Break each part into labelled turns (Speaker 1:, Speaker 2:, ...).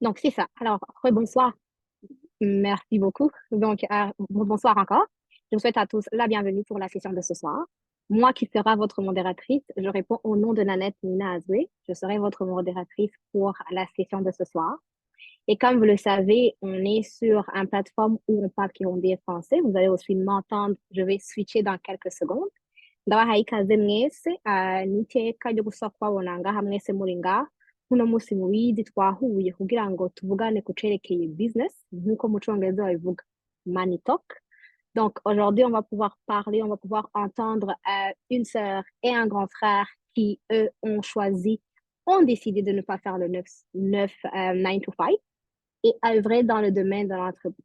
Speaker 1: Donc, c'est ça. Alors, bonsoir. Merci beaucoup. Donc, bonsoir encore. Je vous souhaite à tous la bienvenue pour la session de ce soir. Moi qui sera votre modératrice, je réponds au nom de Nanette Nina Azoué. Je serai votre modératrice pour la session de ce soir. Et comme vous le savez, on est sur une plateforme où on parle Kirundi et français. Vous allez aussi m'entendre. Je vais switcher dans quelques secondes. Ndabahaye ikaze mwese n'iteka ryo gusaba kubabona ngaha mwese muri ngaha uno munsi mubizi twahuye kugira ngo tuvugane ku cerekeye business nk'uko mu congereza babivuga money talk. Donc aujourd'hui on va pouvoir parler, on va pouvoir entendre une sœur et un grand frère qui eux ont décidé de ne pas faire le 9 to 5 et œuvrer dans le domaine de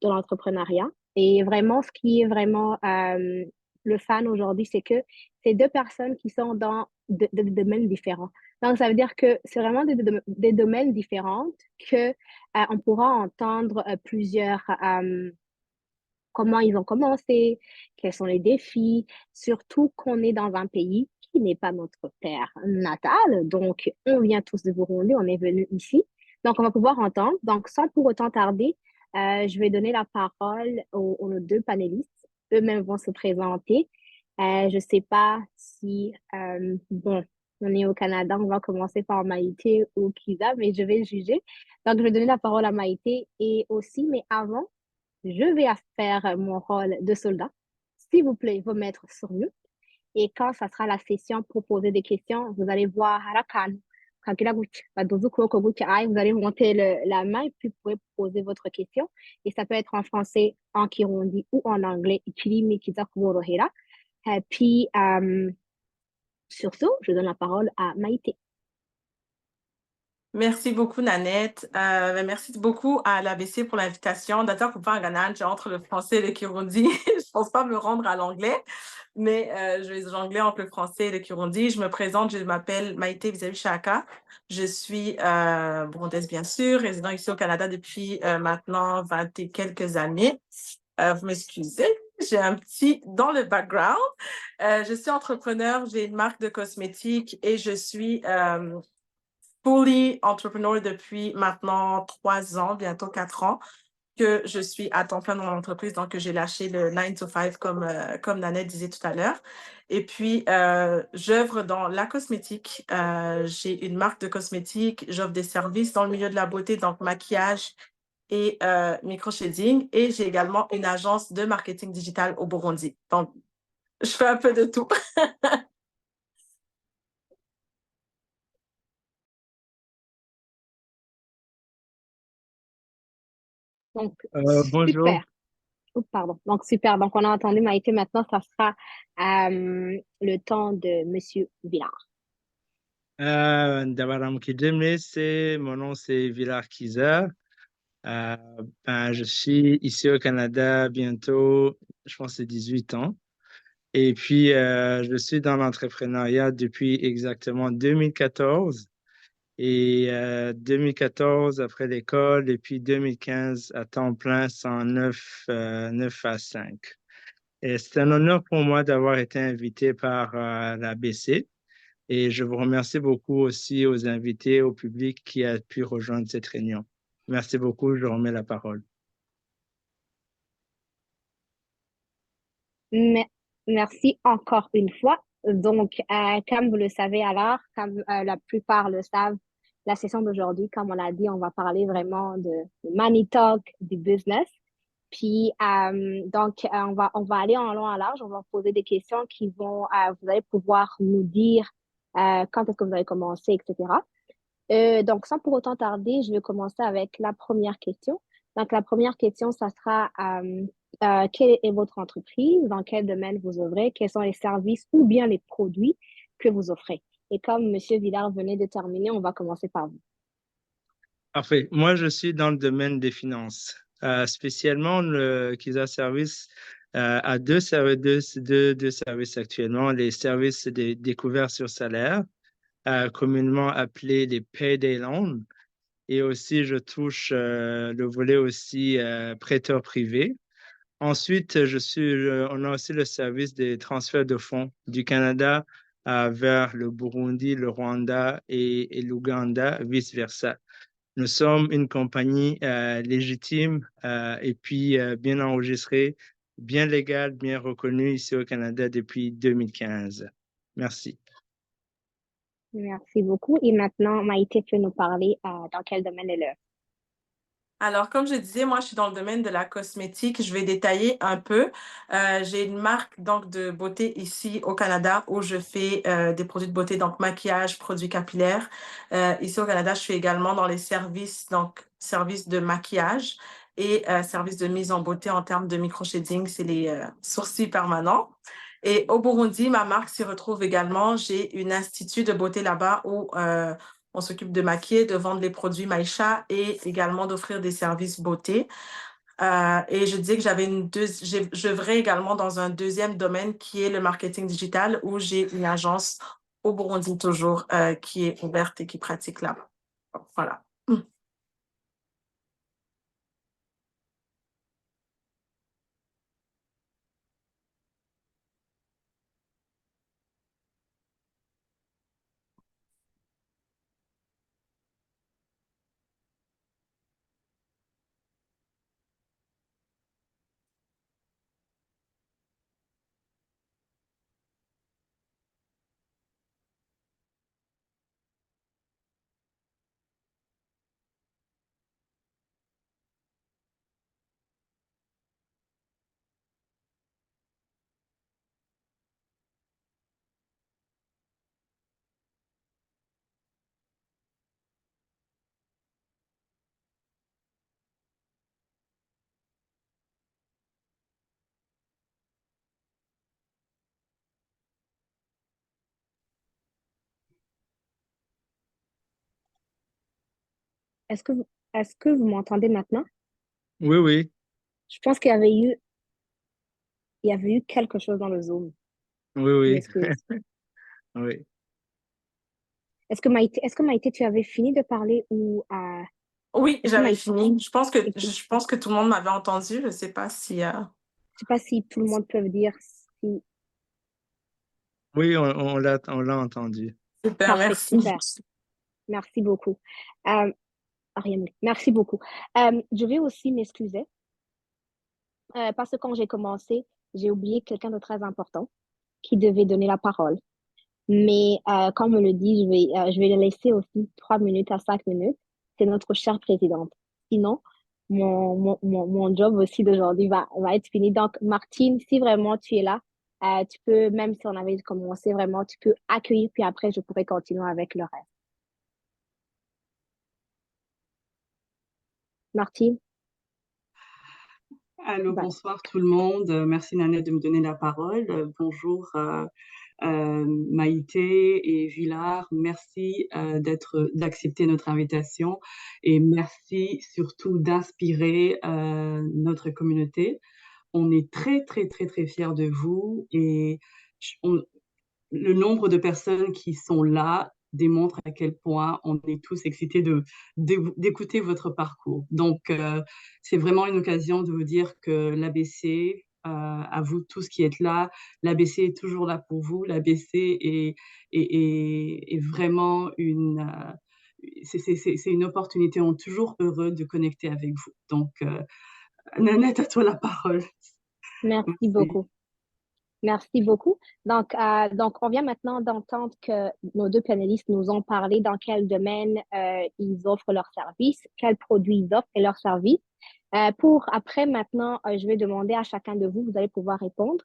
Speaker 1: l'entrepreneuriat. Et vraiment, ce qui est vraiment le fan aujourd'hui, c'est que c'est deux personnes qui sont dans des domaines différents. Donc, ça veut dire que c'est vraiment des domaines différents que on pourra entendre plusieurs comment ils ont commencé, quels sont les défis, surtout qu'on est dans un pays qui n'est pas notre terre natale. Donc, on vient tous de Burundi, on est venu ici. Donc, on va pouvoir entendre. Donc, sans pour autant tarder, je vais donner la parole aux deux panélistes. Eux-mêmes vont se présenter. Je ne sais pas si, bon, on est au Canada, on va commencer par Maïté ou Kiza, mais je vais juger. Donc, je vais donner la parole à Maïté et aussi, mais avant, je vais faire mon rôle de soldat. S'il vous plaît, vous mettre sur mute. Et quand ça sera la session pour poser des questions, vous allez voir à la canne. Vous allez monter la main et puis vous pouvez poser votre question. Et ça peut être en français, en kirundi ou en anglais. Puis, sur ce, je donne la parole à Maïté.
Speaker 2: Merci beaucoup, Nanette. Merci beaucoup à l'ABC pour l'invitation. D'ailleurs, pour faire un Ghana, entre le français et le Kirundi. Je pense pas me rendre à l'anglais, mais je vais jongler entre le français et le Kirundi. Je me présente, je m'appelle Maïté Vizavi Chaka. Je suis burundaise, bien sûr, résident ici au Canada depuis maintenant 20 et quelques années. Vous m'excusez, j'ai un petit dans le background. Je suis entrepreneur, j'ai une marque de cosmétiques et je suis fully entrepreneur depuis maintenant 3 ans, bientôt 4 ans, que je suis à temps plein dans l'entreprise. Donc, j'ai lâché le 9 to 5 comme Nanette disait tout à l'heure. Et puis, j'œuvre dans la cosmétique. J'ai une marque de cosmétiques. J'offre des services dans le milieu de la beauté, donc maquillage et micro-shading. Et j'ai également une agence de marketing digital au Burundi. Donc, je fais un peu de tout.
Speaker 1: Donc,
Speaker 3: Bonjour.
Speaker 1: super. Oh, pardon. Donc, super. Donc, on a entendu Maïté. Maintenant, ça sera le temps de Monsieur Villard.
Speaker 3: Mon nom c'est Villar Kiza. Je suis ici au Canada bientôt, je pense que c'est 18 ans. Et puis, je suis dans l'entrepreneuriat depuis exactement 2014. Et 2014 après l'école, et puis 2015 à temps plein, 109 9 à 5. Et c'est un honneur pour moi d'avoir été invité par la BC. Et je vous remercie beaucoup aussi aux invités, au public qui a pu rejoindre cette réunion. Merci beaucoup, je remets la parole.
Speaker 1: Merci encore une fois. Donc, comme vous le savez alors, comme la plupart le savent, la session d'aujourd'hui, comme on l'a dit, on va parler vraiment de money talk, du business. Puis, donc, on va aller en long, en large, on va poser des questions qui vont, vous allez pouvoir nous dire quand est-ce que vous avez commencé, etc. Donc, sans pour autant tarder, je vais commencer avec la première question. Donc, la première question, ça sera quelle est votre entreprise, dans quel domaine vous œuvrez, quels sont les services ou bien les produits que vous offrez. Et comme Monsieur Villard venait de terminer, on va commencer par vous.
Speaker 3: Parfait. Moi, je suis dans le domaine des finances. Spécialement, le Kisa Service a deux services actuellement. Les services des découvertes sur salaire, communément appelés les payday loans. Et aussi, je touche le volet aussi prêteur privé. Ensuite, on a aussi le service des transferts de fonds du Canada vers le Burundi, le Rwanda et l'Ouganda, vice-versa. Nous sommes une compagnie légitime et puis bien enregistrée, bien légale, bien reconnue ici au Canada depuis 2015. Merci.
Speaker 1: Merci beaucoup. Et maintenant, Maïté peut nous parler dans quel domaine elle est.
Speaker 2: Alors, comme je disais, moi, je suis dans le domaine de la cosmétique. Je vais détailler un peu. J'ai une marque donc de beauté ici au Canada où je fais des produits de beauté, donc maquillage, produits capillaires. Ici au Canada, je suis également dans les services, donc services de maquillage et services de mise en beauté en termes de microshading, c'est les sourcils permanents. Et au Burundi, ma marque s'y retrouve également. J'ai une institut de beauté là-bas où on s'occupe de maquiller, de vendre les produits Maïcha et également d'offrir des services beauté. Et je disais que j'œuvrais également dans un deuxième domaine qui est le marketing digital où j'ai une agence au Burundi toujours qui est ouverte et qui pratique là. Voilà.
Speaker 1: Est-ce que est-ce que vous m'entendez maintenant?
Speaker 3: Oui, oui,
Speaker 1: Je pense il y avait eu quelque chose dans le Zoom.
Speaker 3: oui,
Speaker 1: Je
Speaker 3: oui,
Speaker 1: m'excuse.
Speaker 3: oui.
Speaker 1: Est-ce que Maïté, tu avais fini de parler ou
Speaker 2: Oui,
Speaker 1: est-ce que
Speaker 2: j'avais
Speaker 1: Maïté,
Speaker 2: fini.
Speaker 1: écoute,
Speaker 2: Je pense que tout le monde m'avait entendu. Je ne sais pas si.
Speaker 1: je sais pas si tout le monde peut dire si.
Speaker 3: Oui, on l'a entendu.
Speaker 2: Super,
Speaker 1: Parfait,
Speaker 2: merci.
Speaker 1: super. Merci beaucoup. Euh, Rien de- Merci beaucoup. Je vais aussi m'excuser parce que quand j'ai commencé, j'ai oublié quelqu'un de très important qui devait donner la parole. Mais comme on me le dit, je vais le laisser aussi 3 minutes à 5 minutes. C'est notre chère présidente. Sinon, mon job aussi d'aujourd'hui va être fini. Donc, Martine, si vraiment tu es là, tu peux, même si on avait commencé vraiment, tu peux accueillir, puis après, je pourrais continuer avec le reste. Martine,
Speaker 4: Allô,
Speaker 1: voilà.
Speaker 4: bonsoir tout le monde. Merci Nanette de me donner la parole. Bonjour Maïté et Villard. Merci d'accepter notre invitation et merci surtout d'inspirer notre communauté. On est très très très très fiers de vous et on- le nombre de personnes qui sont là démontre à quel point on est tous excités d'écouter votre parcours. Donc, c'est vraiment une occasion de vous dire que l'ABC, à vous tous qui êtes là, l'ABC est toujours là pour vous. L'ABC est vraiment c'est une opportunité. On est toujours heureux de connecter avec vous. Donc, Nanette, à toi la parole.
Speaker 1: Merci
Speaker 4: Merci.
Speaker 1: beaucoup. Merci beaucoup. Donc, on vient maintenant d'entendre que nos deux panélistes nous ont parlé dans quel domaine ils offrent leurs services, quels produits ils offrent et leurs services. Après, maintenant, je vais demander à chacun de vous, vous allez pouvoir répondre.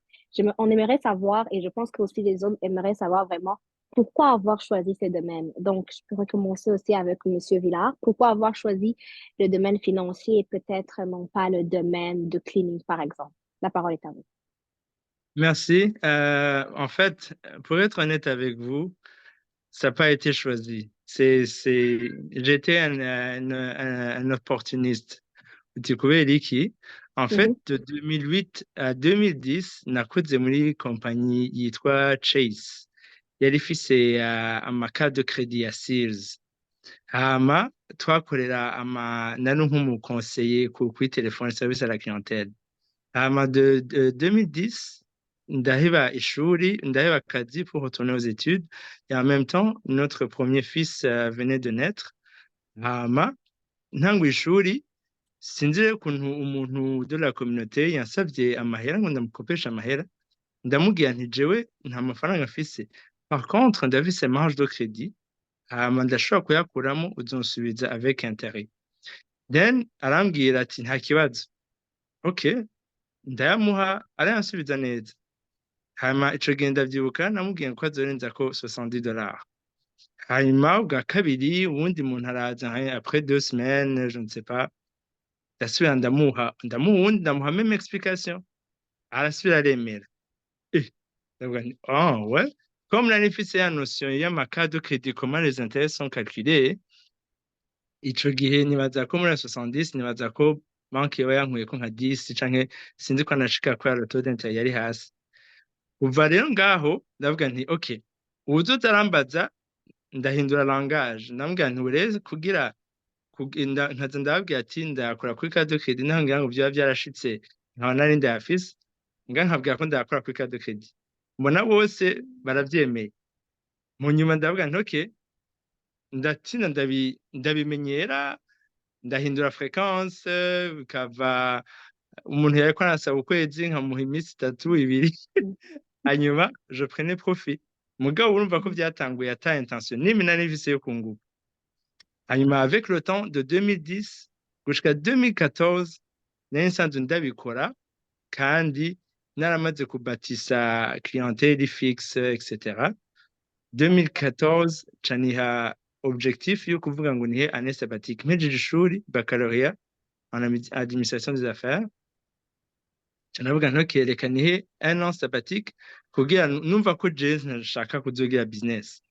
Speaker 1: On aimerait savoir, et je pense que aussi les autres aimeraient savoir vraiment pourquoi avoir choisi ces domaines. Donc, je pourrais commencer aussi avec Monsieur Villard. Pourquoi avoir choisi le domaine financier et peut-être non pas le domaine de cleaning, par exemple? La parole est à vous.
Speaker 3: Merci. En fait, pour être honnête avec vous, ça n'a pas été choisi. J'étais un opportuniste. Tu connais Liki. En fait,
Speaker 1: Mhm,
Speaker 3: de 2008 à 2010, nakuze muri kompanyi yitwa Chase. Yari ifise amakadi de crédit ya Sears. Hama twakorera nari nk'umukonseye kuri telefone service à la clientèle. Hama de 2010, ndaheba ishuri, ndaheba akazi pour retourner aux études. Et en même temps, notre premier fils venait de naître. Hama ntanguye ishuri sinzi rero ukuntu umuntu de la communauté yansabye amahera ngo ndamukopesha amahera ndamubwira nti jewe nta mafaranga afise par contre ndafise marge de crédit hama ndashobora kuyakuramo uzonsubiza avec intérêt then arambwira ati nta kibazo okay ndayamuha arayansubiza neza hama ico gihe ndavyibuka namubwiye ko azorenza ko $70 hanyuma bwa kabiri uwundi muntu araza après 2 semaines je ne sais pas ndasubira ndamuha uwundi ndamuha même explication arasubira aremera ndavuga nti ouais comme nari mfise ya notion y'amaka de crédit comment les intérêts sont calculés ico gihe nibaza ko muri 70 nibaza ko banki yoba yankuye ko nka 10 canke sinzi ko anashika ko ya taux d'intérêt yari hasi uva rero ngaho ndavuga nti okay uwuzoza arambaza ndahindura langage ndambwira nti ureze kugira nkaza ndababwira ati ndakora kuri carte de crédit naho ngira ngo byaba byarashitse nkaba nari ndayafise nkabwira ko ndakora kuri carte de crédit mbona bose baravyemeye mu nyuma ndavuga nti okay ndatina ndabimenyera ndahindura fréquence bikava umuntu yariko arasaba ukwezi nkamuha iminsi 3-2 hanyuma je prenais profit mugabo urumva ko byatanguye ata intention nimi nari mfise yo kunguka hanyuma avec le temps de 2010 gushika 2014 nari nsanzwe ndabikora kandi naramaze kubatisa clientèle fixe etc 2014 caniha objectif yo kuvuga ngo nihe année sabbatique mpejeje ishuri baccalauréat en administration des affaires canavuga ntokereka nihe un an sabbatique kugira numva ko jewe ntashaka kuzogira business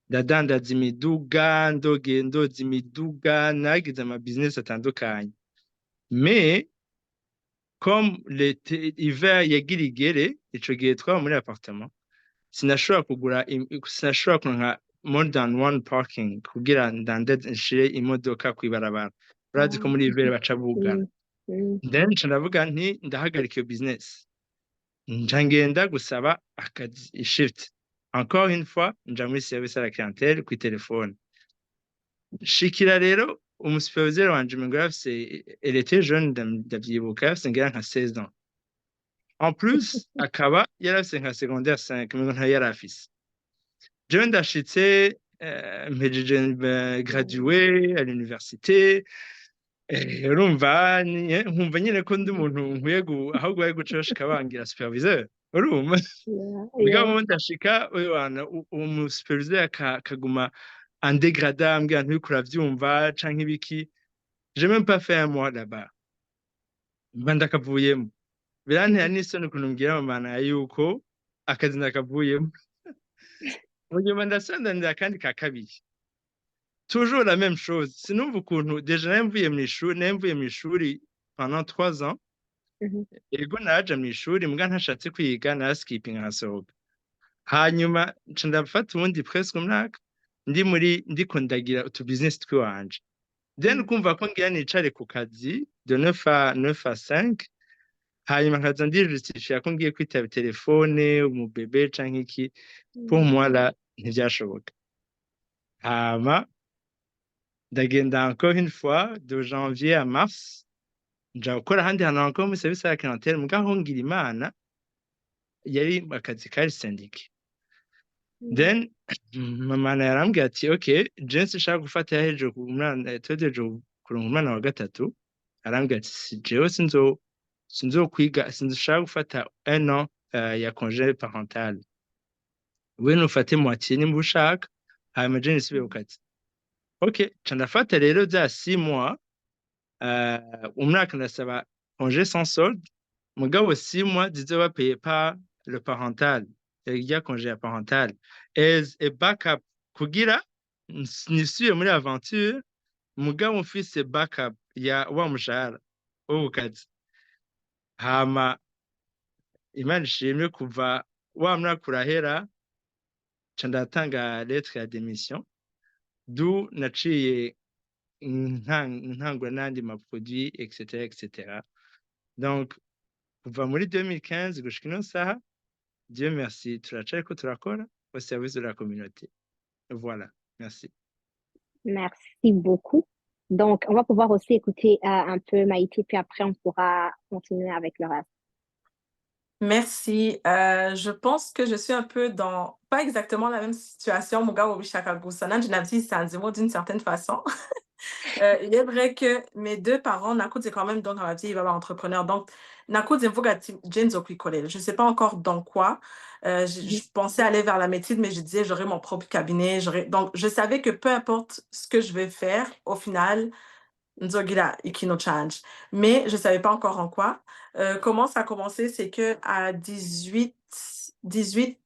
Speaker 3: ndadandaza imiduga ndoza imiduga nagize ama business atandukanye mais comme l'hiver yagira igere ico gihe twaba muri appartement sinashobora kuronka more than one parking kugira nshire imodoka kwibarabara urazi ko muri hiver baca bugana then ndavuga nti ndahagarika iyo business nja ngenda gusaba akazi shift encore une fois nja muri service à la clientèle kuri telefone shikira rero umusuperviseur wanje ngo yafise elle était jeune ndavyibuka yafise ngira nka 16 ans en plus akaba yarafise nka secondaire 5 mais nta yarafise jewe ndashitse mpejeje gradué à l'université urumva nkumva nyine ko ndi umuntu nkwiye ahubwo bari guca bashika bangira superviseur urumva mugabo ndashika uwo superviseur akaguma andegrada ambwira nturiko uravyumva canke ibiki j'ai même pas fait un mois là-bas mba ndakavuyemo birantera n'isoni ukuntu mbwira mama yuko akazi ndakavuyemo munyuma ndasandanira kandi ka kabiri toujours la même chose sinumva ukuntu déjà namvuye mu ishuri pendant 3 ans ego naja mu ishuri mbwa ntashatse kwiga na skipping nkasohoka hanyuma nca ndafata ubundi presque umwaka ndiko ndagira utu business twiwanje then kumva ko ngira nicare ku kazi de 9 à 5 hanyuma nkaza ndijustifier ko ngiye kwitaba telefone umubebe canke iki pour moi là ntivyashoboka hama ndagenda encore une fois de janvier à mars nja gukora ahandi hantu encore muri service à la clientèle mugaho ngira imana yari akazi kari syndiqué then mama yarambwiye ati okay James shaka gufata yaheje ku mwana twedeje kuronka umwana wa gatatu arambwiye ati jewe sinzokwiga sinzashaka gufata un an ya congé parental we nufate moitié nimba ushaka hanyuma je nisubiye ku kazi okay ca ndafata rero za 6 mois umwaka ndasaba congé sans solde mugabo 6 mois zizoba payé par le parental ya congé ya parental as a backup kugira nisubiye muri aventure mugabo mfise backup ya wa mushahara wo kazi hama Imana ishimwe kuva wa mwaka urahera ca ndatanga lettre ya démission d'où naciye ntangura n'andi maproduit etc donc kuva muri 2015 gushika ino saha Dieu merci turacariko turakora au service de la communauté voilà merci
Speaker 1: Merci beaucoup. Donc, on va pouvoir aussi écouter un peu Maïté, puis après, on pourra continuer avec le reste.
Speaker 2: Merci. Je pense que je suis un peu dans, pas exactement la même situation, mon gars, au Bishakagousana, c'est un mot d'une certaine façon. Il est vrai que mes deux parents, Nakud, c'est quand même donc dans la vie, il va avoir entrepreneur. Donc, Nakud, c'est James College. Je ne sais pas encore dans quoi. Je pensais aller vers la médecine, mais je disais, j'aurai mon propre cabinet. Donc, je savais que peu importe ce que je vais faire, au final, Nzogila Ikino Change. Mais je ne savais pas encore en quoi. Comment ça a commencé, c'est que à 18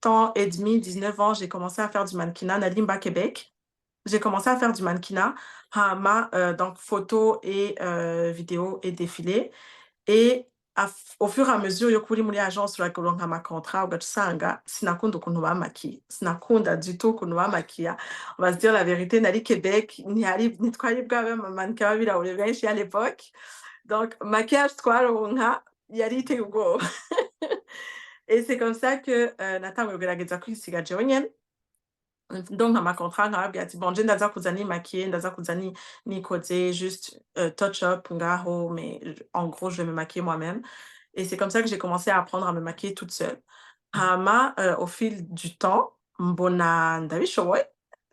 Speaker 2: ans et demi, 19 ans, j'ai commencé à faire du mannequinat à Limba, Québec. J'ai commencé à faire du mannequinat, donc photos et vidéos et défilés. Et au fur et à mesure, yokuri muri agence la kolonga ma contrat ugatusanga sinakunda ukuntu bamakiye sinakunda du tout ukuntu bamakiya. On va se dire la vérité, nari Québec ntitwari bwabe amamannequin b'abirabure benshi à l'époque. Donc maquillage twaronka yari iteye ubwoba. Et c'est comme ça que natanguye kugerageza kwisiga jewe nyene. Donc, dans ma contrat, nkababwira ati bon, je ndaza kuza nimakiye, ndaza kuza nikoze, juste touch-up ngaho, mais en gros, je vais me maquiller moi-même. Et c'est comme ça que j'ai commencé à apprendre à me maquiller toute seule. Hama, au fil du temps, mbona ndabishoboye.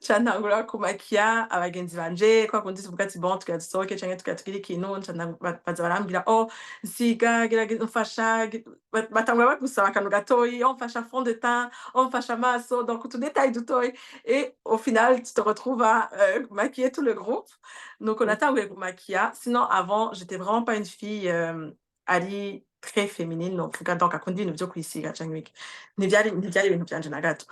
Speaker 2: Nca ntangura kumakiya abagenzi banje, kwa kundi tuvuga ati bon, tugira dusohoke canke tugira tugire ikintu, baza barambwira oh, nsiga, gerageza umfasha, batangura bagusaba akantu gatoyi, oh, mfasha fond de teint, oh, mfasha amaso, donc tout détail dutoyi. Et au final, tu te retrouves à maquiller tout le groupe. Donc, on a tanguye kumakiya. Sinon, avant, j'étais vraiment pas une fille ali très féminine. Donc, akundi ibintu vyo kwisiga canke ibiki. Ntivyari ibintu vyanje na gato.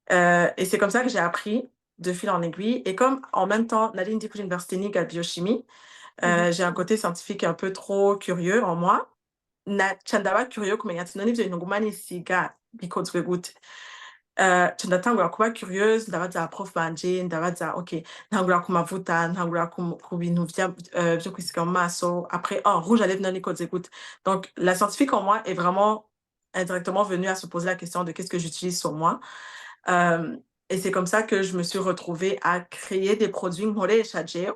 Speaker 2: Et c'est comme ça que j'ai appris de fil en aiguille. Et comme en même temps, nari ndi kuri université niga biochimie, j'ai un côté scientifique un peu trop curieux en moi. Naca ndaba curieux kumenya ati none ivyo bintu nguma nisiga bikozwe gute. Nca ndatangura kuba curieuse, ndabaza prof banje, ndabaza ok, ntangura ku mavuta, ntangura ku bintu vyo kwisiga mu maso. Après, oh, rouge à lèvres none ikoze gute. Donc, la scientifique en moi est vraiment indirectement venue à se poser la question de qu'est-ce que j'utilise sur moi. Et c'est comme ça que je me suis retrouvée à créer des produits nkoresha jewe.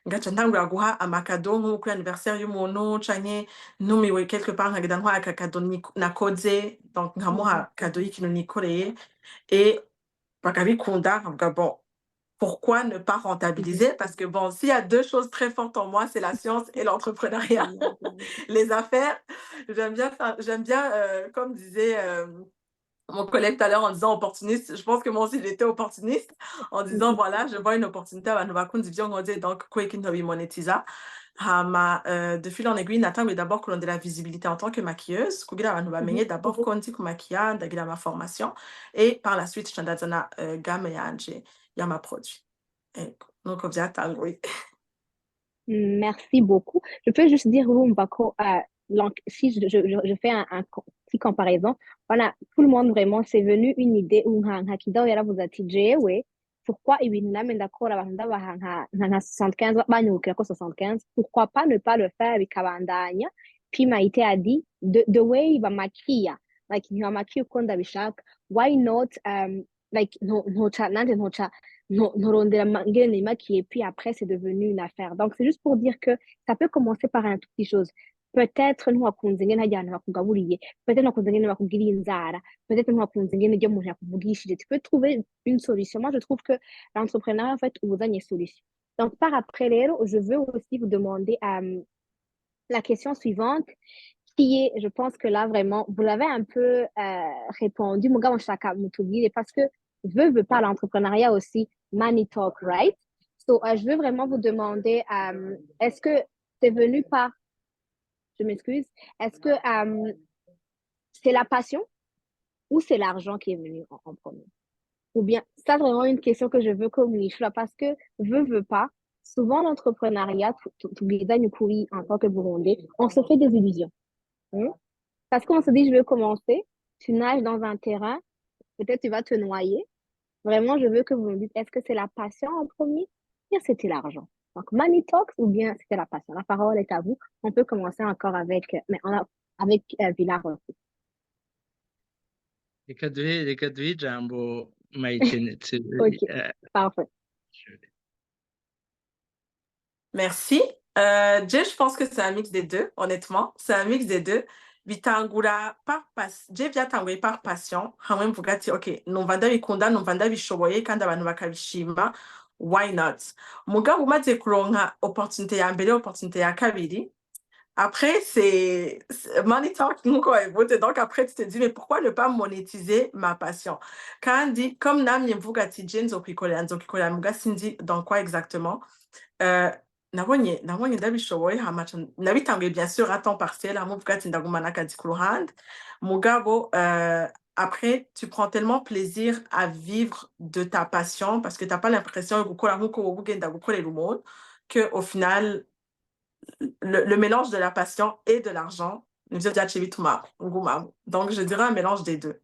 Speaker 2: Ngaca ntangura guha amakado nko kuri anniversaire y'umuntu canke ntumiwe quelque part nkagenda ntwaye akakado nakoze, donc nkamuha kado y'ikintu nikoreye et bakabikunda nkavuga bon, pourquoi ne pas rentabiliser? Parce que bon, s'il y a deux choses très fortes en moi, c'est la science et l'entrepreneuriat. Les affaires, j'aime bien comme disait mon collègue tout à l'heure en disant opportuniste, je pense que moi aussi j'étais opportuniste en disant voilà, je vois une opportunité à Vanuvakundi Vyongoze, donc Kweki Ntobi Monetiza. De fil en aiguille, Nathan, mais d'abord qu'on ait de la visibilité en tant que maquilleuse, Kugira Vanubamenye, d'abord Kondi Kumakia, d'agira ma formation, et par la suite, Chandazana Gamme Yanje, Yama produit. Donc, on vient oui.
Speaker 1: Merci beaucoup. Je peux juste dire, Mbako, si je fais un petit comparaison, voilà, tout le monde vraiment, c'est venu une idée où Hakido yara vous a dit, jewe, pourquoi ibintu name ndakora abantu ndabaha nka 75 banyukira ko 75, pourquoi pas ne pas le faire bikabandanya. Puis Maïté a dit, the way bamakia, like ntibamakiye uko ndabishaka, why not, like ntoca nanje ntoca ntorondera ngene nimakiye, puis après c'est devenu une affaire. Donc c'est juste pour dire que ça peut commencer par un tout petit chose. Peut-être ntiwakunze ngene hajya ahantu bakugaburiye, peut-être ntiwakunze ngene bakugiriye inzara, peut-être ntiwakunze ngene iryo muntu yakuvugishije. Tu peux trouver une solution. Moi je trouve que l'entrepreneuriat en fait ubuzanye solution. Donc par après rero, je veux aussi vous demander la question suivante qui est, je pense que là vraiment, vous l'avez un peu répondu, mugabo nshaka mutubwire parce que veut pas l'entrepreneuriat aussi, money talk, right? So, je veux vraiment vous demander, est-ce que c'est venu par, je m'excuse, est-ce que c'est la passion ou c'est l'argent qui est venu en premier? Ou bien, ça, c'est vraiment une question que je veux communiquer parce que veut pas, souvent l'entrepreneuriat, tout en tant que Burundais, on se fait des illusions. Hmm? Parce qu'on se dit, je veux commencer, tu nages dans un terrain, peut-être tu vas te noyer. Vraiment, je veux que vous me dites, est-ce que c'est la passion en premier ou bien c'était l'argent? Donc, money talks ou bien c'était la passion? La parole est à vous. On peut commencer encore avec, mais on a, avec Villar aussi.
Speaker 3: Reka duhe ijambo Maïté.
Speaker 1: Ok, parfait.
Speaker 2: Merci. Jay, je pense que c'est un mix des deux, honnêtement. C'est un mix des deux. Bitangura Jay byatanguye par passion. Hamwe mvuga ati, OK, numva ndabikunda, numva ndabishoboye, kandi abantu bakabishima. Why not? Mugabo umaze kuronka opportunité ya mbere, opportunité ya kabiri. Après, c'est money talk, nkuko wabivuze. Donc après, tu te dis, mais pourquoi ne pas monétiser ma passion? Kandi, comme namye mvuga ati, Jay nzokwikorera muga sinzi dans quoi exactement. Nabonye ndabishoboye nabitanguye bien sûr à temps partiel hamwe mvuga ati ndagumana akazi ku ruhande mugabo après tu prends tellement plaisir à vivre de ta passion parce que t'as pas l'impression de gukora nkuko wowe ugenda gukorera umuntu que au final le mélange de la passion et de l'argent nivyo vyaciye bituma ngumamo. Donc je dirais un mélange des deux.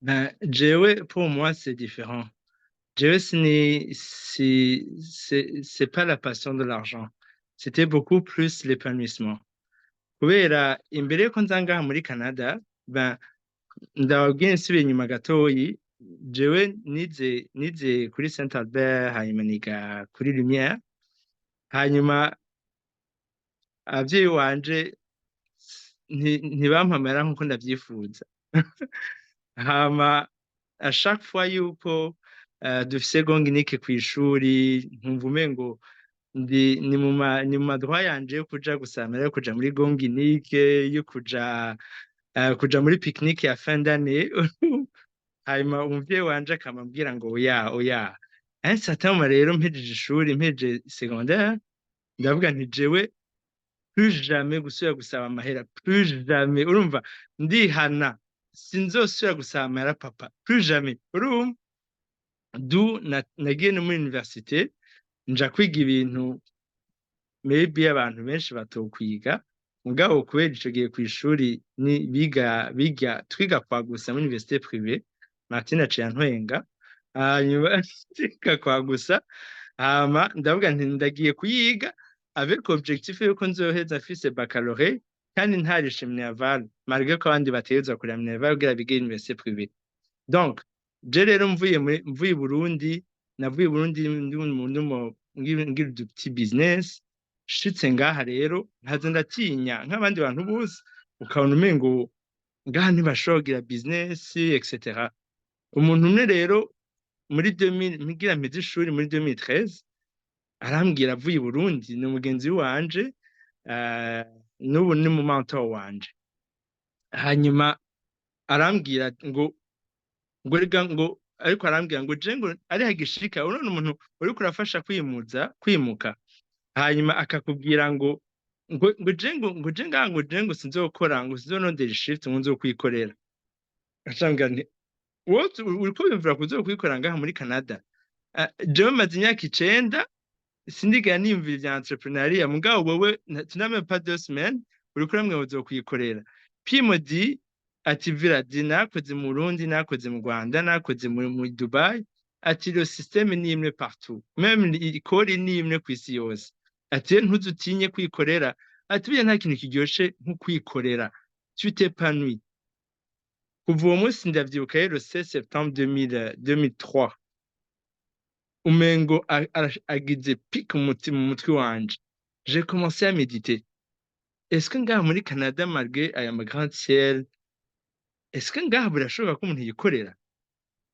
Speaker 3: Ben, jewe, pour moi, c'est différent. Jewe, c'est pas la passion de l'argent. C'était beaucoup plus l'épanouissement. Kubera imbere yuko nza ngaha muri Canada, ben, ndababwiye nsubiye inyuma gatoyi, jewe nize kuri Saint Albert, hanyuma niga kuri Lumière, hanyuma ababyeyi wanje ntibampamera nk'uko ndavyifuza. Hama à chaque fois yuko dufise gonginike kw'ishuri nkumva umengo ni mu madroit yanje yo kuja gusamira yo kuja muri gonginike yo kuja muri picnic ya fin d'année. Hanyuma umuvyeyi wanje akamambwira ngo oya un certain moment rero mpejeje ishuri mpejeje secondaire ndavuga nti jewe plus jamais gusubira gusaba amahera, plus jamais. Urumva ndihana sinzosubira gusaba amahera papa, plus jamais. Urumva nagiye no muri université nja kwiga ibintu maybe abantu benshi batokwiga mugabo kubera ico gihe kw'ishuri twiga kwagusa muri université privée Martine aciye antwenga hanyuma twiga kwagusa hama ndavuga nti ndagiye kuyiga avec objectif yuko nzoheza afise baccalauréat kandi ntarishe Minerval malgré ko abandi bategerezwa kurira Minerval kugira bige université privée. Donc je rero mvuye Burundi navuye Burundi ngira du petit business shitse ngaha rero ntazo ndatinya nk'abandi bantu bose ukabona umengo ngaha ntibashogira business etc. Umuntu umwe rero muri 2000 ngira mpeze ishuri muri 2013 arambwira avuye i Burundi ni umugenzi wanje n'ubu ni mu mentor wanje hanyuma arambwira ngo ariko arambwira ngo je ngo ari hagishika urone umuntu uri kurafasha kwimuka hanyuma akakubwira ngo je sinzokora ngo sinzonondera shift ngo nzokwikorera acambwira nti wowe uri kubimvira kuzokwikorera ngaha muri Canada. Jewe maze imyaka 9 sindigera niyumvira ivya entrepreneuria mugabo wowe tuname pas 2 semaines uri kuramwe uzokwikorera. Pimodi ati Viradi nakoze mu Burundi nakoze mu Rwanda nakoze mu Dubai ati le système ni imwe partout même ikori ni imwe kw'isi yose ati ntuzutinye kwikorera ati biye nta kintu kiryoshe nko kwikorera tu t'épanouis. Kuva uwo munsi ndavyibuka le 16 septembre 2003 umengo agize pique umutima mu mutwe wanje. J'ai commencé à méditer. Est-ce que ngaha muri Canada malgré aya ma grand ciel est-ce que ngaha birashoboka ko umuntu yikorera?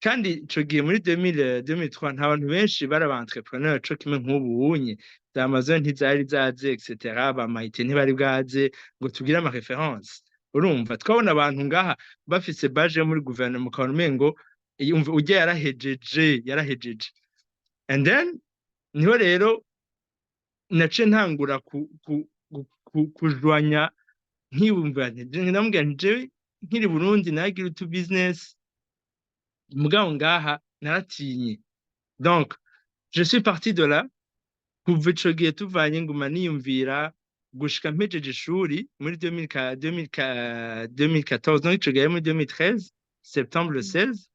Speaker 3: Kandi ico gihe muri 2003 nta bantu benshi bari aba entrepreneur co kimwe nk'ubu unye za Amazon ntizari zaze etc. ba Maite ntibari bwaze ngo tugire ama référence. Urumva twabona abantu ngaha bafise baje muri gouvernement ukabona umengo ujya yarahejeje and then niho rero nace ntangura kujwanya nkibumva ndamubwira nti jewe nkiri Burundi nagira utu business mugabo ngaha naratinye. Donc je suis parti de là kuva ico gihe tuvanye nguma niyumvira gushika mpejeje ishuri muri 2014 donc ico gihe muri 2013 septembre le 16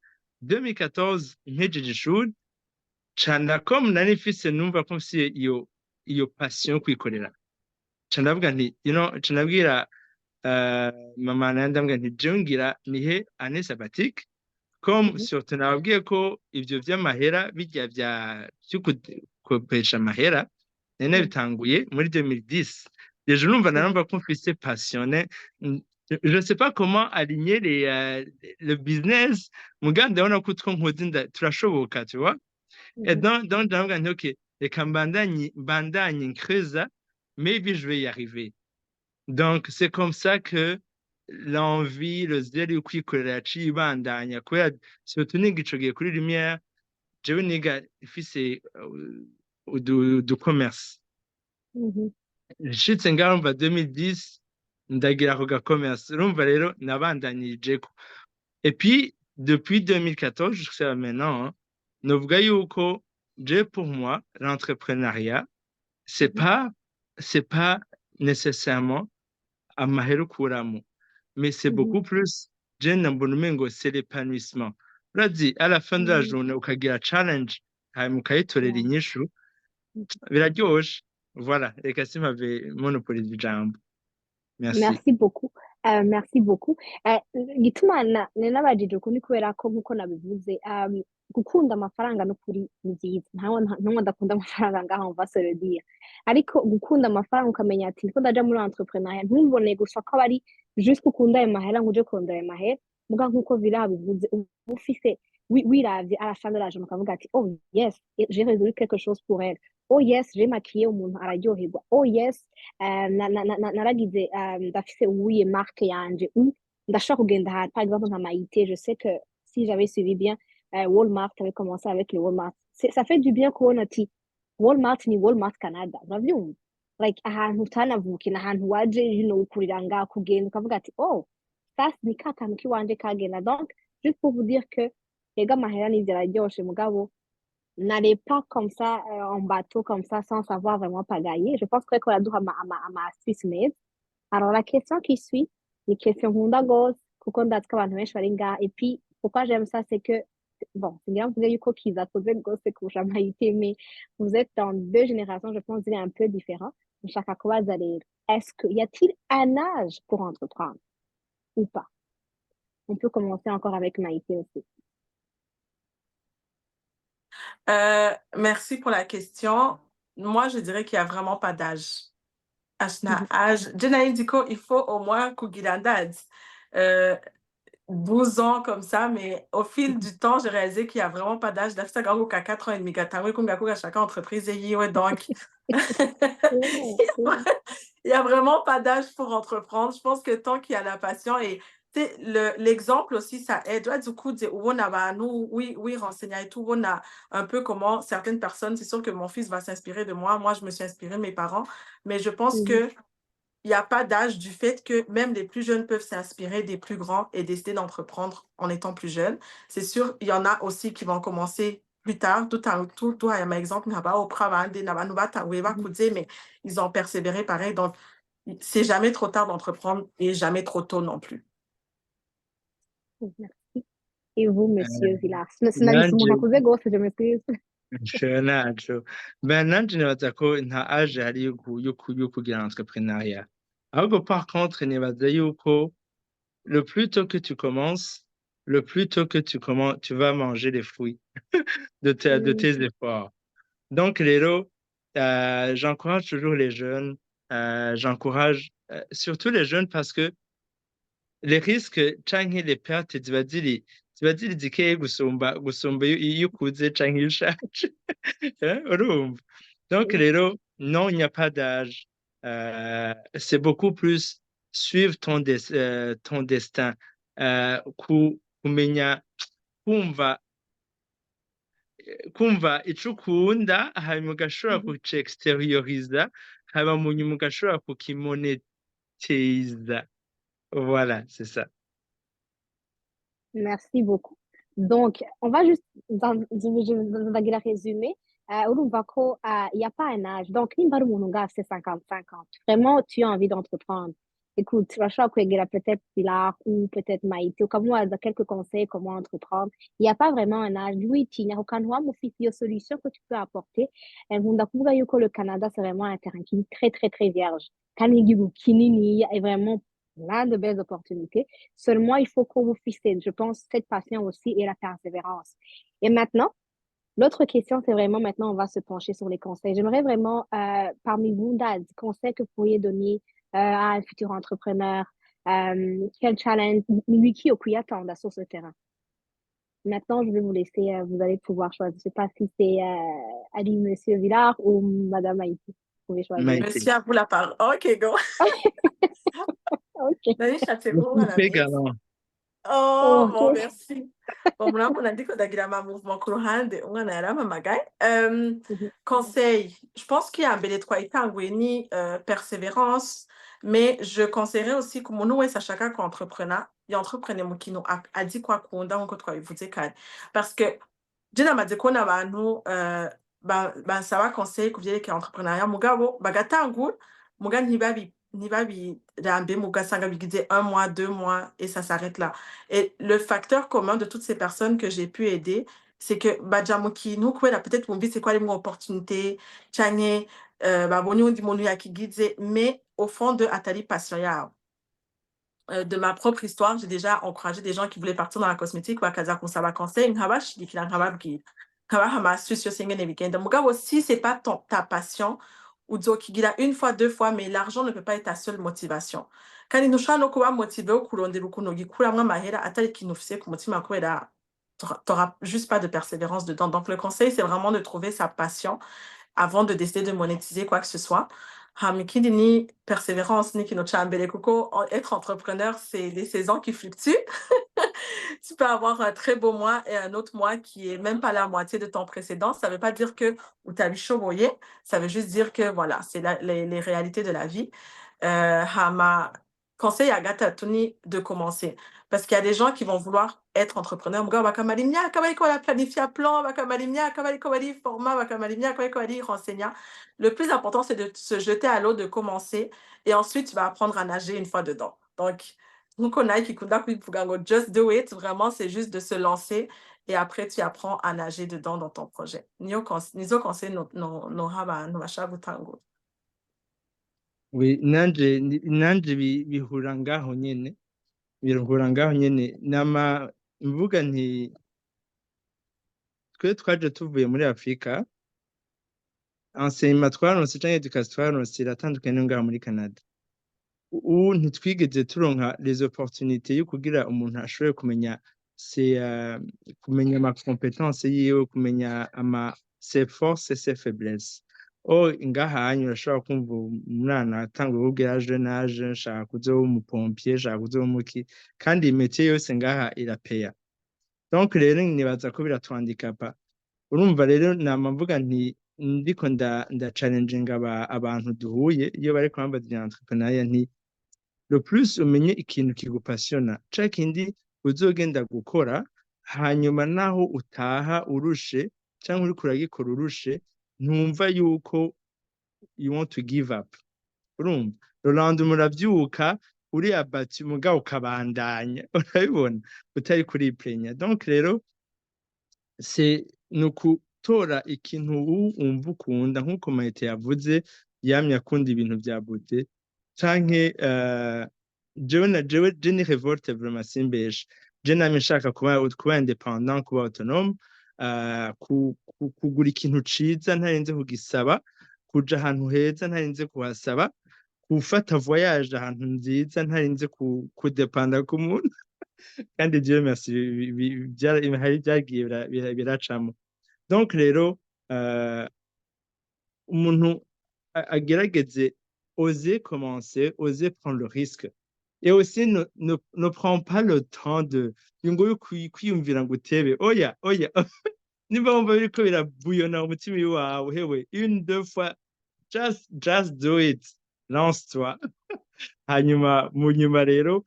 Speaker 3: 2014 mpejeje ishuri canda comme nari mfise numva ko mfise iyo passion kwikorera candavuga nti canabwira mama ndambwira nti jewe ngira nihe année sabbatique comme surtout nababwiye ko ivyo vy'amahera bijya vya gukopesha amahera nari nabitanguye muri 2010 déjà urumva narumva ko mfise passionné. Je ne sais pas comment aligner le business muga ndabona ko utwo nkoze turashoboka tu vois. Et donc ndavuga nti ok reka mbandanye nkreza, maybe je vais y arriver. Donc c'est comme ça que l'envie, le zèle yo kwikorera yaciye ibandanya kubera surtout niga ico gihe kuri Lumière jewe niga ifise du commerce. Nshitse ngaho mva 2010 ndagira ako commerce urumva rero nabandanyijeko. Et puis depuis 2014 jusqu'à maintenant novuga yuko je pour moi l'entrepreneuriat c'est pas nécessairement amahera ukuramo, mais c'est beaucoup plus je mbona umengo c'est l'épanouissement. Urazi à la fin de la journée ukagira challenge hanyuma ukayitorera inyishu biraryoshe. Voilà, reka simpave monopolize ijambo. Merci.
Speaker 1: Merci beaucoup. Merci beaucoup. Gituma nabajije uku ni kubera ko nkuko nabivuze gukunda amafaranga no kuri ni byiza. Ntawe ndakunda amafaranga ngaho mva se le dire. Ariko gukunda amafaranga ukamenya ati ndiko ndaja muri entrepreneuriat ntumbone gusa ko bari juste ukunda ayo mahera ngo uje kurondera ayo mahera muga nkuko Villa bivuze ufise wiravye arashandaraje mukavuga ati oh yes j'ai résolu quelque chose pour elle. Oh yes j'ai maquillé umuntu araryoherwa. Oh yes naragize ndafise uwuye marque yanje ndashaka kugenda ahantu par exemple nka Maïté. Je sais que si j'avais suivi bien Walmart avait commencé avec le Walmart. Ça fait du bien kubona ati Walmart ni Walmart Canada uravyumva like ahantu utanavuke n'ahantu waje ukurira ngaho kugenda ukavuga ati oh ça ni ka kantu kiwanje kagenda. Donc juste pour vous dire que ega amahera nivyo araryoshe mugabo n'allez pas comme ça en bateau comme ça sans savoir vraiment pagayer. Je pense qu'on a dû ma Swiss made. Alors la question qui suit, les questions nkunda gose kuko ndazi ko abantu benshi bari ngaha. Et puis pourquoi j'aime ça c'est que bon c'est bien vous avez yuko kiza koze gose kurusha Maïté, mais vous êtes dans deux générations je pense un peu différents. Nshaka kubaza rero est-ce que y a-t-il un âge pour entreprendre ou pas? On peut commencer encore avec Maïté aussi.
Speaker 2: Merci pour la question. Moi, je dirais qu'il n'y a vraiment pas d'âge. Âge. Jenaï Diko, il faut au moins Kugidandad. 12 ans comme ça, mais au fil du temps, j'ai réalisé qu'il n'y a vraiment pas d'âge. D'afta gago ka 4 ans et demi, gatawe kungaku à chaque entreprise et ouais, donc. Il n'y a vraiment pas d'âge pour entreprendre. Je pense que tant qu'il y a la passion et l'exemple aussi, ça aide. Du coup, oui, renseigner et tout, on a un peu comment certaines personnes, c'est sûr que mon fils va s'inspirer de moi. Moi, je me suis inspirée de mes parents, mais je pense que il n'y a pas d'âge du fait que même les plus jeunes peuvent s'inspirer des plus grands et décider d'entreprendre en étant plus jeunes. C'est sûr, il y en a aussi qui vont commencer plus tard. Tout par exemple, mais ils ont persévéré pareil. Donc, c'est jamais trop tard d'entreprendre et jamais trop tôt non plus.
Speaker 1: Merci. Et vous, monsieur Villars?
Speaker 3: Ben nanje nibaza ko nta age hari yo kugira entrepreneuriat. Ahubwo par contre nibaza yuko le plus tôt que tu commences, le plus tôt que tu vas manger les fruits de tes efforts. Donc rero j'encourage toujours les jeunes, j'encourage surtout les jeunes parce que les risques canke les pertes ziba ziri zikeye gusumba iyo ukuze canke iyo ushaje. Urumva? Donc rero non, il n'y a pas d'âge. C'est beaucoup plus suivre ton destin, kumenya kumva ico ukunda hanyuma ugashobora kuca exterioriza hama mu nyuma ugashobora kukimonetiza. Voilà, c'est ça.
Speaker 1: Merci beaucoup. Donc, on va juste, je vais résumer. Il n'y a pas un âge. Donc, c'est 55 ans. Vraiment, tu as envie d'entreprendre. Écoute, tu vas peut-être Pilar ou peut-être Maïté, ou comme moi, quelques conseils comment entreprendre. Il n'y a pas vraiment un âge. Oui, il n'y a aucun solution que tu peux apporter. Le Canada, c'est vraiment un terrain qui est très, très, très vierge. Il y a vraiment plein de belles opportunités. Seulement, il faut que vous fixiez, je pense, cette passion aussi et la persévérance. Et maintenant, L'autre question, c'est vraiment maintenant, on va se pencher sur les conseils. J'aimerais vraiment, parmi vous, des conseils que vous pourriez donner à un futur entrepreneur. Quel challenge, Wiki Okuyatanda sur ce terrain. Maintenant, je vais vous laisser, vous allez pouvoir choisir. Je ne sais pas si c'est Ali, Monsieur Villard ou Madame Haïti. Vous pouvez choisir.
Speaker 3: Maïté.
Speaker 2: Merci à vous la parole. OK, go.
Speaker 1: OK.
Speaker 2: Nani shatse
Speaker 3: Le
Speaker 2: kuvuga na
Speaker 3: coupé
Speaker 2: misi.
Speaker 3: galant.
Speaker 2: Oh, bon,
Speaker 1: OK.
Speaker 2: merci. Bon, murabona ndiko ndagira ama mouvement ku ruhande umwana yarampamagaye.
Speaker 1: Mhm.
Speaker 2: Conseil, je pense qu'il y a un mbere twayitanguye ni persévérance, mais je conseillerais aussi ku muntu wese ashaka ku entrepreneur, y'entrepreneur mu kintu azi ko akunda nkuko twabivuze kare. Parce que je namaze kubona abantu bansaba conseil ku vyerekeye entrepreneuriat mugabo bagatangura muga ntibabirambe mugasanga bigize 1 mois, 2 mois et ça s'arrête là. Et le facteur commun de toutes ces personnes que j'ai pu aider, c'est que baja mu kintu kubera peut-être bumvise ko harimwo opportunité canke babonye uwundi muntu yakigize, mais au fond de atari passion yabo. De ma propre histoire, j'ai déjà encouragé des gens qui voulaient partir dans la cosmétique bakaza kunsaba conseil nkabashigikira nkababwira nkabaha ama astuce yose ingene bigenda mugabo si c'est pas ta passion uzokigira une fois deux fois mais l'argent ne peut pas être ta seule motivation kandi ntushobora no kuba motivé wo kurondera ukuntu ugikuramwo amahera atari ikintu ufise ku mutima kubera t'auras juste pas de persévérance dedans. Donc le conseil c'est vraiment de trouver sa passion avant de décider de monétiser quoi que ce soit. Ikindi ni persévérance ni kino ca mbere kuko être entrepreneur, c'est des saisons qui fluctuent. Tu peux avoir un très beau mois et un autre mois qui est même pas la moitié de ton précédent. Ça veut pas dire que utabishoboye, ça veut juste dire que voilà, c'est les réalités de la vie. Hama conseil à Gata Tony de commencer. Parce qu'il y a des gens qui vont vouloir être entrepreneurs. Mugabo bakamalimya, kabariko la planifier plan, bakamalimya, kabariko bari format, bakamalimya, kabariko bari renseigna. Le plus important, c'est de se jeter à l'eau, de commencer. Et ensuite, tu vas apprendre à nager une fois dedans. Donc, just do it, vraiment, c'est juste de se lancer et après, tu apprends à nager dedans dans ton projet. Nizo conseil no haba no bashabu tango.
Speaker 3: Oui, nanje bihura ngaho nyene. Bihura ngaho nyene. Mvuga nti twe twaje tuvuye muri Afrika, enseignement twaronse canke education twaronse iratandukanye no ngaho muri Canada. Ubu ntitwigeze turonka les opportunités yo kugira umuntu ashobore kumenya ama compétences yiwe, kumenya ses forces et ses faiblesses. Ngahanyu urashobora kumva umwana atanguye kubwira jeune âge nshaka kuzoba umupompier, nshaka kuzoba umuki, kandi imetier yose ngaha irapeya. Donc rero nibaza ko biratwandikapa. Urumva rero nama mvuga nti ndiko challenginga abantu duhuye iyo bariko bambaza entrepreneuria nti le plus umenye ikintu kigupasiona ca kindi uzogenda gukora hanyuma naho utaha urushe canke uriko uragikora urushe ntumva yuko you want to give up. Urumva Rolando muravyuka uri abati mugabo ukabandanya urabibona utari kuri plenya. Donc rero c'est nukutora ikintu wumva ukunda nkuko Maite yavuze yamye akunda ibintu vya beauté canke jewe ni revolte vraiment simbeshe je namye nshaka kuba independant kuba autonome kugura ikintu ciza ntarinze kugisaba kuja ahantu heza ntarinze kuhasaba gufata voyage ahantu nziza ntarinze kudepanda ku muntu kandi Dieu merci hari byagiye biracamo. Donc rero umuntu agerageze oser commencer, oser prendre le risque. Et aussi ne prends pas le temps de kwiyumvira ngo utebe oya niba wumva biriko birabuyona umutima wawe hewe une deux fois just do it, lance-toi. Hanyuma mu nyuma rero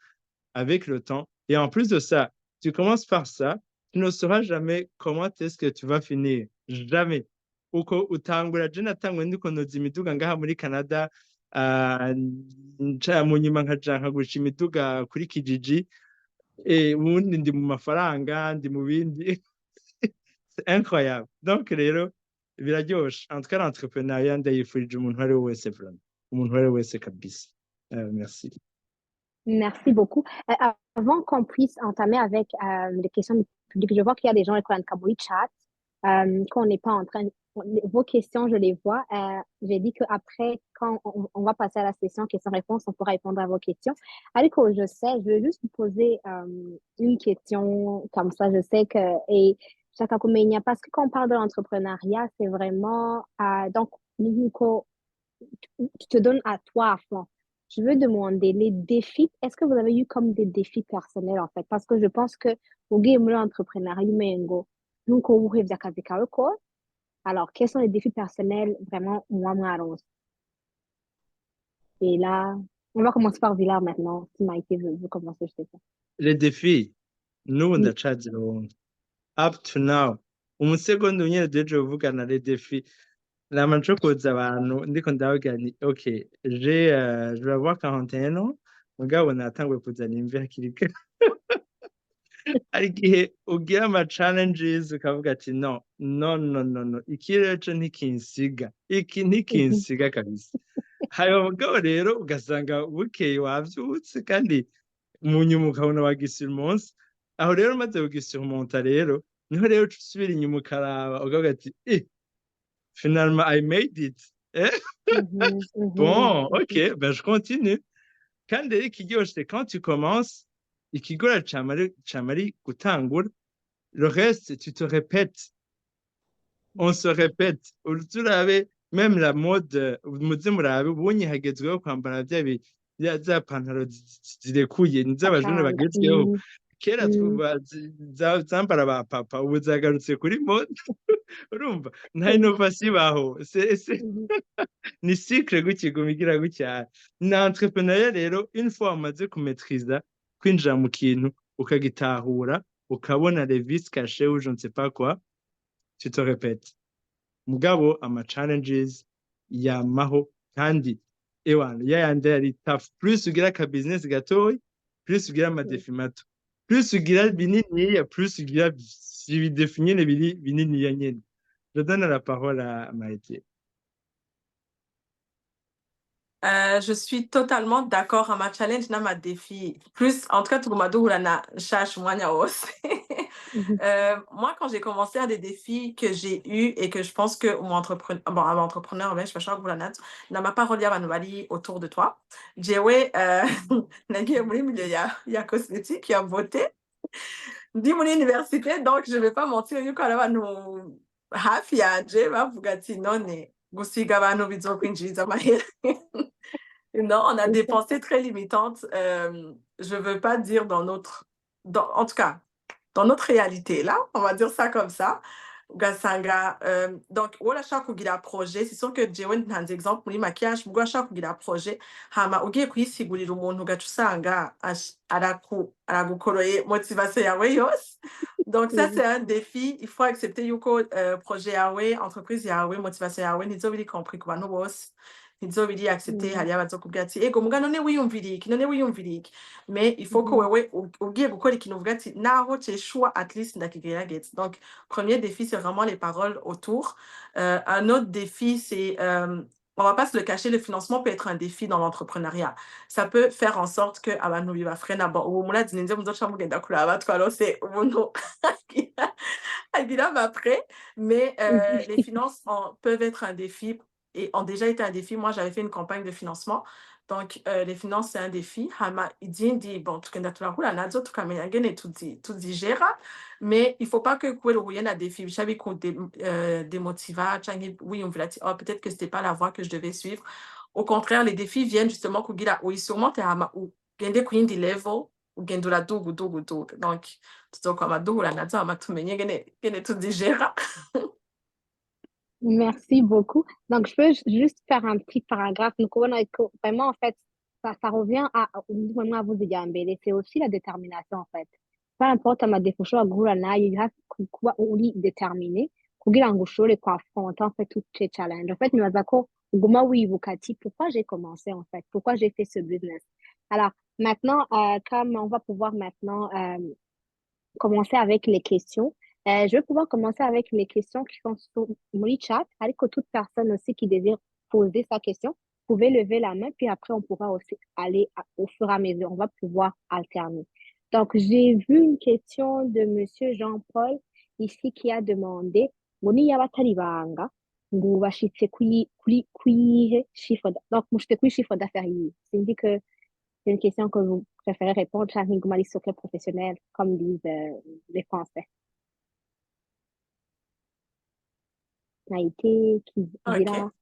Speaker 3: avec le temps. Et en plus de ça, tu commences par ça, tu ne sauras jamais comment est-ce que tu vas finir. Jamais. Uko utangura je natangwe ndiko noza imiduga ngaha muri Canada, mu nyuma nkaja nkagurisha imiduga kuri Kijiji, ubundi ndi mu mafaranga, ndi mu bindi. C'est incroyable. Donc rero biraryoshe. En tout cas, l'entrepreneuriat ndayifurije umuntu ari wese vraiment. Umuntu ari wese kabisa. Merci.
Speaker 1: Merci beaucoup. Avant qu'on puisse entamer avec les questions du public, je vois qu'il y a des gens qui ont un chat. qu'on n'est pas en train... Vos questions, je les vois. J'ai dit qu'après, quand on va passer à la session questions-réponses, on pourra répondre à vos questions. Allez, je sais, je vais juste vous poser une question comme ça. Je sais que... Et Chaka Koumenia, parce que quand on parle de l'entrepreneuriat, c'est vraiment... donc, Nico, tu te donnes à toi à fond. Je veux demander les défis. Est-ce que vous avez eu comme des défis personnels en fait? Parce que je pense que au game l'entrepreneuriat, mengo, donc on rêve d'akazi kako. Alors, quels sont les défis personnels vraiment moi moi Et là, on va commencer par Villar maintenant. Si Maïté veut commencer, je sais pas.
Speaker 3: Les défis, nous,
Speaker 1: Oui.
Speaker 3: up to now, umusegonda nyine deje uvugana les défis. La manchokoza abantu ndiko ndavuga ni ok, je vais avoir 41 ans, mugabo natanguye kuzana imvi hakiri kare. Hari igihe ugira ama challenges ukavuga ati no, no, no, no, no, iki rero co ntikinsiga, iki ntikinsiga kabisa. Hanyuma mugabo rero ugasanga bukeye wavyutse kandi mu nyuma ukabona wagisira umunsi. Aho rero umaze kugisira umunsi rero niho rero uca usubira inyuma ukaraba ukavuga ati finalement I made it. Eh? Bon, ok, ben je continue. Kandi rero ikiryoshe quand tu commences, ikigora camari gutangura, le reste tu te répètes, on se répète. Turabe même la mode, muze murabe ubunye hagezweho kwambara za pantaro zirekuye niz'abajene bagezweho. Kera zambara ba papa, ubu zagarutse kuri mode. Urumva nta innovation ibaho, ni cycle gukiguma igira gutya. Na entrepreneur rero une fois wamaze kumetriza kwinjira mu kintu ukagitahura ukabona les vices cachés ou je ne sais pas quoi, tu te répètes. Mugabo ama challenges yamaho kandi ewana yayandi yari tough. Plus ugira ka business gatoyi, plus ugira ama défi mato, plus ugira binini, plus ugira défi nyene binini ya nyene. Je donne la parole à Maïté.
Speaker 2: Je suis totalement d'accord à ma challenge, na ma défi. Plus, en tout cas, tout le monde na cherche moi moi, quand j'ai commencé à des défis que j'ai eus et que je pense que mon entrepreneur, bon, un entrepreneur, je fais n'a ma parole autour de toi. J'ai il y a cosmétique, il y a beauté. Dit mon université, donc je ne vais pas mentir, il y a nous hafi yaje bavuga ati none gusiga abantu bizokwinjiriza amahera. Non, on a des pensées très limitantes. Je veux pas dire en tout cas, dans notre réalité, là, on va dire ça comme ça. Ugasanga, donc, wala shaka kugira projet, c'est sûr que jewe ntanze exemple muri maquillage, mugwa shaka kugira projet, hama ugiye kuyisigurira umuntu ugaca usanga aragukoroye motivation yawe yose. Donc, ça, c'est un défi. Il faut accepter yuko projet yawe, entreprise yawe, motivation yawe, nizo biri compris ku bantu bose. Nizo biri accepter, hariya bazokubwira ati, ego muga none wiyumvira iki. Mais il faut que wewe ugiye gukora ikintu uvuga ati, naho ceshua at least ndakigerageza. Donc, premier défi, c'est vraiment les paroles autour. Un autre défi, c'est, on va pas se le cacher, le financement peut être un défi dans l'entrepreneuriat. Ça peut faire en sorte que abantu bibafrena bon ubu murazi ninze muzoca mugenda kuraba twarose ubuntu agira après, mais les finances peuvent être un défi et ont déjà été un défi. Moi, j'avais fait une campagne de financement. Donc, les finances, c'est un défi. Hama idindi, bon, tukenda turakura nazo tukamenya ngene tuzigera, mais il faut pas que kuwe ruhuye na défi bishabi ko démotiva canke wiyumvira ati oh peut-être que c'était pas la voie que je devais suivre. Au contraire, les défis viennent justement kugira uyisurmonte hama ugende ku yindi level ugendura dugu. Donc, tuzokwama duhura nazo hama tumenye ngene tuzigera.
Speaker 1: Merci beaucoup. Donc, je peux juste faire un petit paragraphe. Donc, vraiment, en fait, ça revient vraiment à vous dire, c'est aussi la détermination, en fait. Peu importe ma défausse, you have kuba uri déterminé, kugira ngo ushobore affronter, en fait, toutes ces challenges. En fait, nibaza ko uguma wibuka ati, pourquoi j'ai commencé, en fait? Pourquoi j'ai fait ce business? Alors, maintenant, comme on va pouvoir maintenant commencer avec les questions. Je vais pouvoir commencer avec les questions qui sont sur le chat, avec toute personne aussi qui désire poser sa question, vous pouvez lever la main, puis après, on pourra aussi aller au fur et à mesure. On va pouvoir alterner. Donc, j'ai vu une question de Monsieur Jean-Paul ici qui a demandé, ngo niyo aba atari ibanga ngo bashitse kuyihe chiffre donc mushitse kuri chiffre d'affaires yiwe sinzi que c'est une question que vous préférez répondre canke iguma ari secret professionnel comme disent les Français. Maïté qui
Speaker 2: OK.
Speaker 1: dira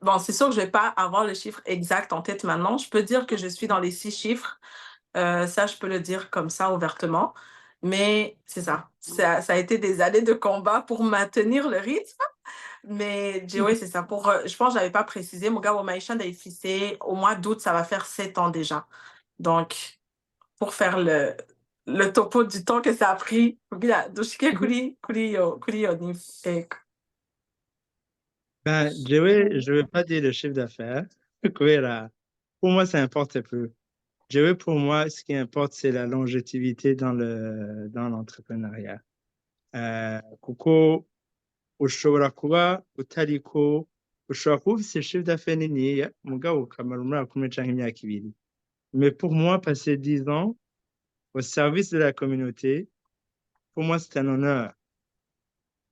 Speaker 2: Bon, c'est sûr que je vais pas avoir le chiffre exact en tête maintenant. Je peux dire que je suis dans les 6 chiffres. Ça, je peux le dire comme ça ouvertement. Mais c'est ça. Ça a été des années de combat pour maintenir le rythme. Mais oui, c'est ça. Je pense que je n'avais pas précisé. Mon gars, au Maïcha d'Aïfissé, au mois d'août, ça va faire 7 ans déjà. Donc, pour faire le topo du temps que ça a pris,
Speaker 3: Ben, je vais pas dire le chiffre d'affaires. Kubera, pour moi, ça importe peu. Pour moi, ce qui importe, c'est la longévité dans l'entrepreneuriat. Kuko ushobora kuba utariko, ushobora kuba ufise chiffre d'affaires niniya, mugabo ukamara umwaka umwe canke imyaka ibiri. Mais pour moi, passer 10 ans au service de la communauté, pour moi, c'est un honneur.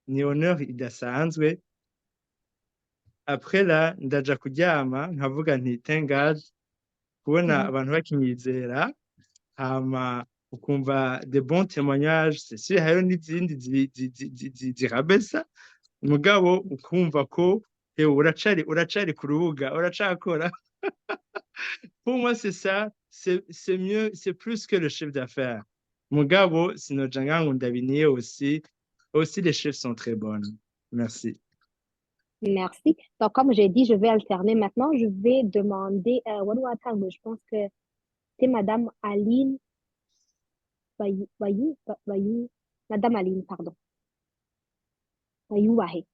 Speaker 3: Ni honneur idasanzwe. Après là, ndaja kuryama, nkavuga nti thank God, kubona abantu bakinyizera, hama ukumva de bons témoignages, c'est sûr, hariho n'izindi zirabesa, mugabo ukumva ko uracari ku rubuga, uracakora. Pour moi, c'est ça, c'est mieux, c'est plus que le chiffre d'affaires. Mugabo, sinoja ngango ndabiniye aussi les chiffres sont très bonnes. Merci.
Speaker 1: merci. Donc, comme j'ai dit, je vais alterner maintenant. Je vais demander, je pense que c'est Madame Aline Bayou, Madame Aline, pardon. Bayou Wahé.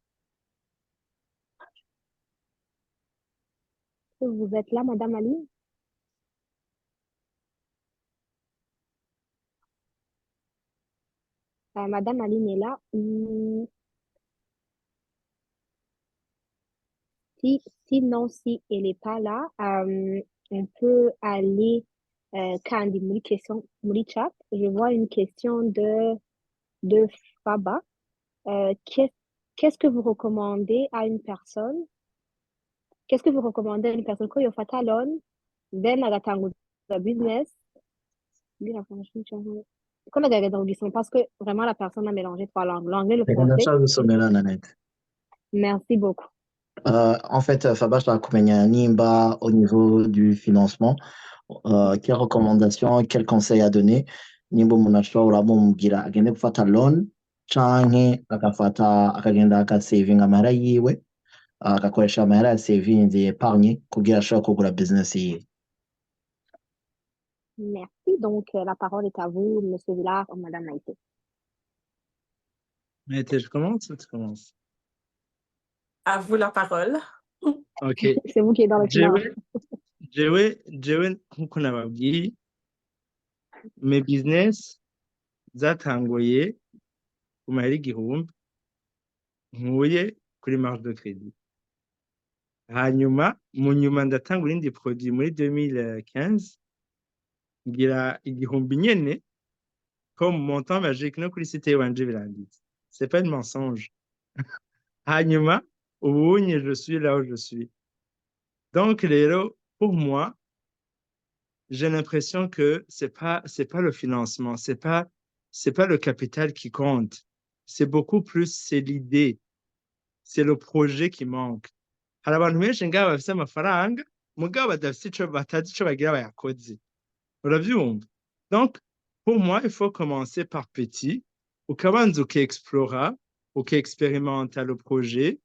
Speaker 1: Vous êtes là, Madame Aline? Madame Aline est là. Sinon, si elle n'est pas là, on peut aller Candy, chat. Je vois une question de Faba. Qu'est-ce que vous recommandez à une personne? Qu'est-ce que vous recommandez à une personne quand il fait talon, then agatanguza business? Comme parce que vraiment la personne a mélangé trois langues, l'anglais, le français. Merci beaucoup.
Speaker 5: En fait, Fabach kumenya nimba au niveau du financement, quelles recommandations, quels conseils à donner, nimba umuntu ashobora mumubwira agende gufata loan canke akagenda akasavinga amahera yiwe agakoresha amahera ya savings épargne kugira ashobora kugura business yiwe.
Speaker 1: Merci. Donc, la parole est à vous, Monsieur Villard ou Madame Maïté.
Speaker 3: Maïté, je commence ou tu commences?
Speaker 2: À vous la parole.
Speaker 3: OK.
Speaker 1: C'est vous qui êtes dans le finance.
Speaker 3: Jewe nkuko nababwiye, mes business zatanguye ku mahera igihumbi nkuye kuri marge de crédit. Hanyuma mu nyuma ndatanga irindi produit muri 2015 ngira igihumbi nyene comme montant magique no kuri site wanje biranditse. C'est pas un mensonge. Hanyuma ubunye je suis là où je suis. Donc rero pour moi j'ai l'impression que c'est pas le financement, c'est pas le capital qui compte. C'est beaucoup plus c'est l'idée. C'est le projet qui manque. Hari abantu benshi ngaho bafise amafaranga mugabo badafise ico batazi ico bagira bayakoze. Uravyumva? Donc pour moi il faut commencer par petit, ukabanza ukiexplora, ukiexperimenta le projet,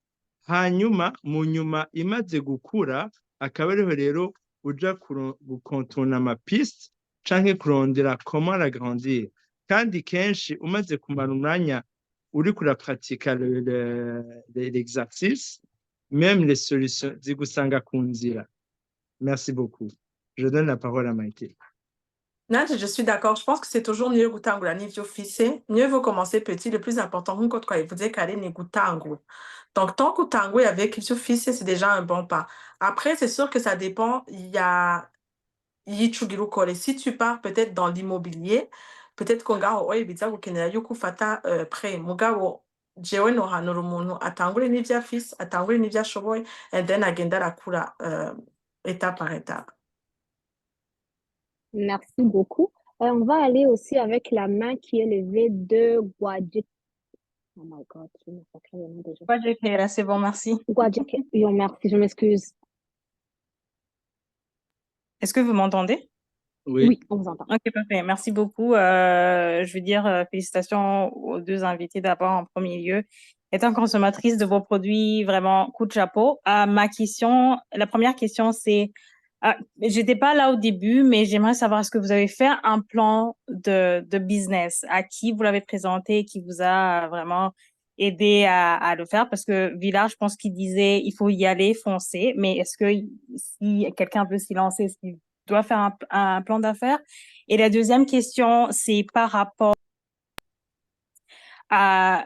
Speaker 3: hanyuma mu nyuma imaze gukura akaba ariho rero uja gukontona amapiste canke kurondera comment l'agrandir. Kandi kenshi umaze kumara umwanya uri kurapratika l'exercice, même les solutions zigusanga ku nzira. Merci beaucoup. Je donne la parole à Maïté.
Speaker 2: Non, je suis d'accord. Je pense que c'est toujours mieux gutangura n'ivyo ufise. Mieux vaut commencer petit. Le plus important, nk'uko twabivuze kare, ni gutangura. Donc, tant que utanguye avec ivyo ufise, c'est déjà un bon pas. Après, c'est sûr que ça dépend. Il y a y'ico ugira ukore. Si tu pars peut-être dans l'immobilier, peut-être ko ngaho biza gukenera yuko ufata prêt. Mugabo jewe nohanura umuntu atangure n'ivyo afise, atangure n'ivyo ashoboye, and then agenda arakura étape par étape.
Speaker 1: Merci beaucoup. On va aller aussi avec la main qui est levée de Guadjek. Oh my God, je me sacré le nom déjà.
Speaker 6: Guadjekera, c'est bon, merci.
Speaker 1: Guadjek. Yo, merci, je m'excuse.
Speaker 6: Est-ce que vous m'entendez?
Speaker 3: Oui.
Speaker 1: Oui, on vous entend.
Speaker 6: Ok, parfait. Merci beaucoup. Je veux dire félicitations aux deux invités d'abord en premier lieu. Étant consommatrice de vos produits, vraiment coup de chapeau. Ma question, la première question, c'est, j'étais pas là au début, mais j'aimerais savoir, est-ce que vous avez fait un plan de business? À qui vous l'avez présenté, qui vous a vraiment aidé à le faire? Parce que Villard, je pense qu'il disait, il faut y aller, foncer. Mais est-ce que si quelqu'un veut s'y lancer, est-ce qu'il doit faire un plan d'affaires? Et la deuxième question, c'est par rapport à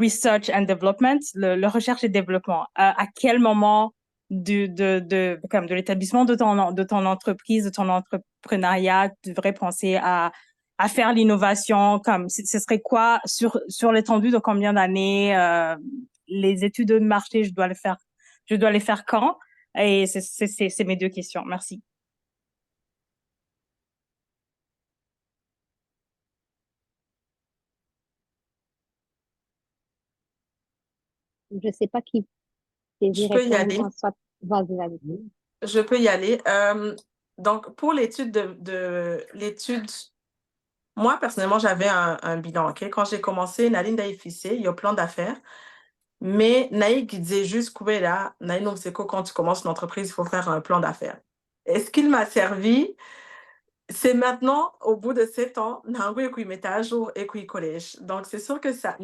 Speaker 6: research and development, le recherche et développement. À quel moment comme de l'établissement de ton entreprise, de ton entrepreneuriat, tu devrais penser à faire l'innovation? Comme ce serait quoi sur l'étendue de combien d'années? Les études de marché, je dois les faire quand? Et c'est mes deux questions. Merci.
Speaker 1: Je ne sais pas qui désire
Speaker 2: Je peux y
Speaker 1: répondre.
Speaker 2: aller.
Speaker 1: Soit... Vas-y, vas-y.
Speaker 2: Je peux y aller. Donc, pour l'étude l'étude, moi, personnellement, j'avais un bilan. OK? Quand j'ai commencé, Naline Daïfissé, il y a plan d'affaires. Mais Naïk disait juste, là, Naïk, c'est que quand tu commences une entreprise, il faut faire un plan d'affaires. Et ce qu'il m'a servi, c'est maintenant, au bout de 7 ans, Nango qu'il mette à jour et qu'il collège. Donc, c'est sûr que ça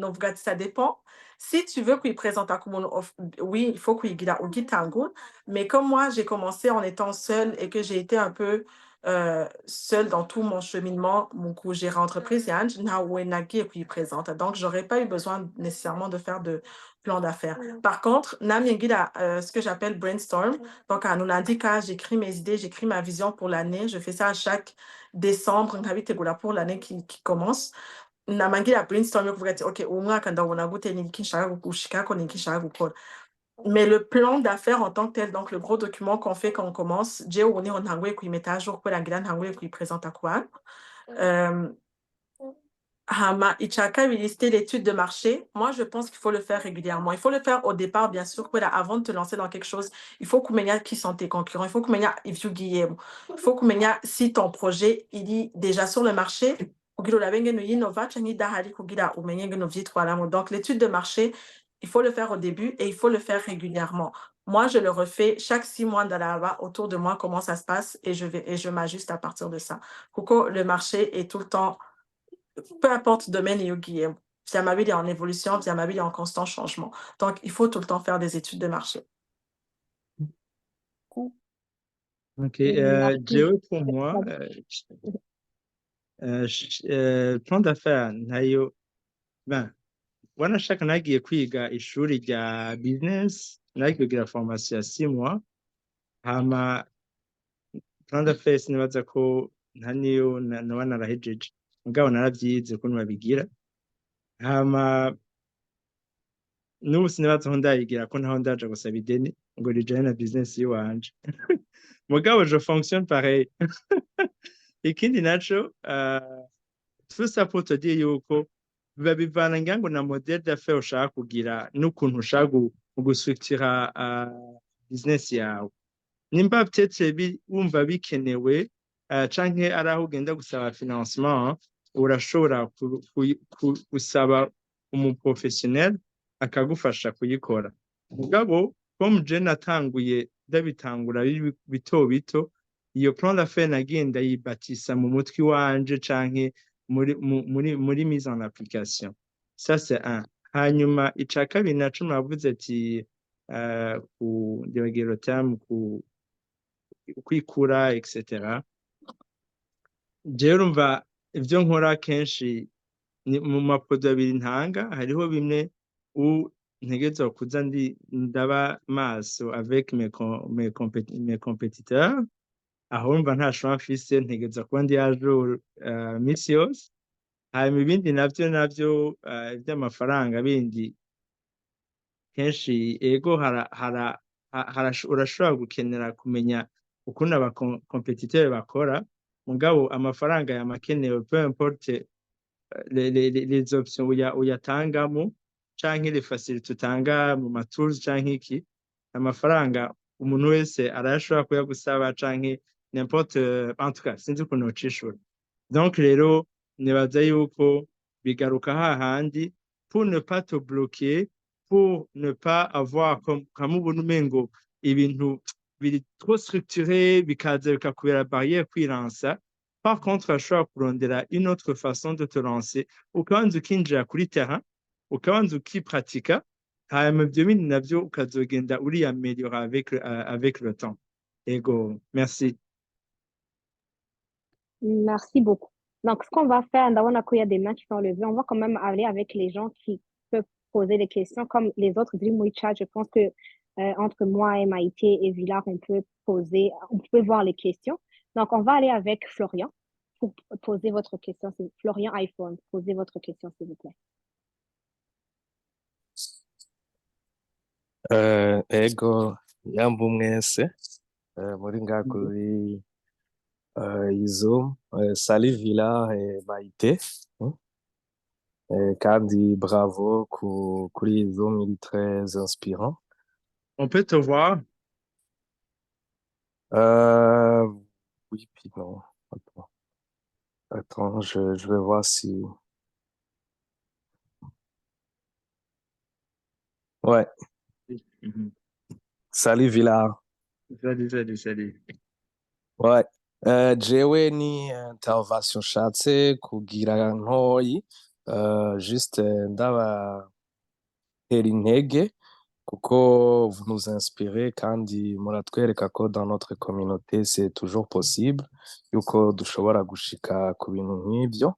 Speaker 2: dépend. Si tu veux qu'il présente à Kumono, oui, il faut qu'il guide au Tango. Mais comme moi, j'ai commencé en étant seule et que j'ai été un peu seule dans tout mon cheminement, mon coup, gérer entreprise, et qu'il présente. Donc, j'aurais pas eu besoin nécessairement de faire de plan d'affaires. Par contre, Nam Yengida, ce que j'appelle brainstorm. Donc, à Nunandika, j'écris mes idées, j'écris ma vision pour l'année. Je fais ça à chaque décembre, pour l'année qui commence. Namangi la brainstorm, vous dites, OK, au moins, quand on a goûté mais le plan d'affaires en tant que tel, donc le gros document qu'on fait quand on commence, Dieu, on est en anglais, qui met à jour, la grande anglais, qui présente à quoi? Ichaka, lister l'étude de marché. Moi, je pense qu'il faut le faire régulièrement. Il faut le faire au départ, bien sûr, avant de te lancer dans quelque chose. Il faut qu'on ait qui sont tes concurrents. Il faut qu'on ait if you Guillaume. Il faut qu'on ait si ton projet il est déjà sur le marché. Donc, l'étude de marché, il faut le faire au début et il faut le faire régulièrement. Moi, je le refais chaque 6 mois dans la autour de moi, comment ça se passe et je m'ajuste à partir de ça. Coco, le marché est tout le temps peu importe le domaine, Viamabile est en évolution, Viamabile est en constant changement. Donc, il faut tout le temps faire des études de marché.
Speaker 3: OK.
Speaker 1: Merci.
Speaker 3: Joe, pour moi, plan d'affaires, nayo, ben, wanashaka nagiye kwiga ishuri rya business, nagiye kugira formation ya 6 mois, hama plan d'affaires sinibaza ko nta niyo noba narahejeje. Mugabo naravyize ukuntu babigira. Hama n'ubu sinibaza aho ndayigira ko ntaho ndaja gusaba ideni ngo rijane na business yiwanje. Mugabo je fonctionne pareil. Ikindi naco, tout ça pour te dire yuko biba bivana ngira ngo na modèle d'affaires ushaka kugira n'ukuntu ushaka gustructura business yawe. Nimba peut-être wumva bikenewe canke ari aho ugenda gusaba financement, urashobora gusaba umuprofessionnel akagufasha kuyikora. Mugabo comme je natanguye ndabitangura bito bito, iyo plan d'affaires nagiye ndayibatisa mu mutwe wanje canke muri mise en application. Ça c'est un. Hanyuma ica kabiri naco mwavuze ati ndibagira terme kwikura etc. Jewe urumva ivyo nkora kenshi ni mu maproduit abiri ntanga, hariho bimwe ntegerezwa kuza ndaba maso avec mes compétiteurs, aho urumva nta choix mfise, ntegerezwa kuba ndi à jour misi yose. Hanyuma ibindi navyo ivy'amafaranga bindi kenshi ego urashobora gukenera kumenya ukuntu abakompetiteri bakora, mugabo amafaranga yamakenewe peu importe les options uyatangamo canke les facilités utanga mu matools canke iki, amafaranga umuntu wese arashobora kuyagusaba canke n'importe en tout cas sinzi ukuntu nocishura. Donc rero nibaza yuko bigaruka hahandi pour ne pas te bloquer, pour ne pas avoir comme ubuntu umengo ibintu biri trop structuré bikaza bikakubera barrière kwiransa. Par contre, urashobora kurondera une autre façon de te lancer, ukabanza ukinjira kuri terrain, ukabanza ukipratika, hanyuma ibyo bindi navyo ukazogenda uriameliora avec le temps. Ego, merci.
Speaker 1: Merci beaucoup. Donc, ce qu'on va faire, ndabona qu'il y a des mains qui sont levées, on va quand même aller avec les gens qui peuvent poser des questions, comme les autres Dream We Chat. Je pense que entre moi et Maïté et Villar, on peut voir les questions. Donc, on va aller avec Florian pour poser votre question. Florian iPhone, posez votre question, s'il vous plaît.
Speaker 7: Ego, yambu mwese, muri ngaha kuri Zoom, salut Villar et Maïté, kandi bravo kuri Zoom, il est très inspirant.
Speaker 3: On peut te voir?
Speaker 7: Oui, puis non. Attends, je vais voir si... Ouais. Salut Villar.
Speaker 3: Salut.
Speaker 7: Ouais. Jewe ni intervention nshatse kugira ntoyi, juste ndabatera intege kuko vous nous inspirez kandi muratwereka ko dans notre communauté c'est toujours possible yuko dushobora gushika ku bintu nk'ibyo.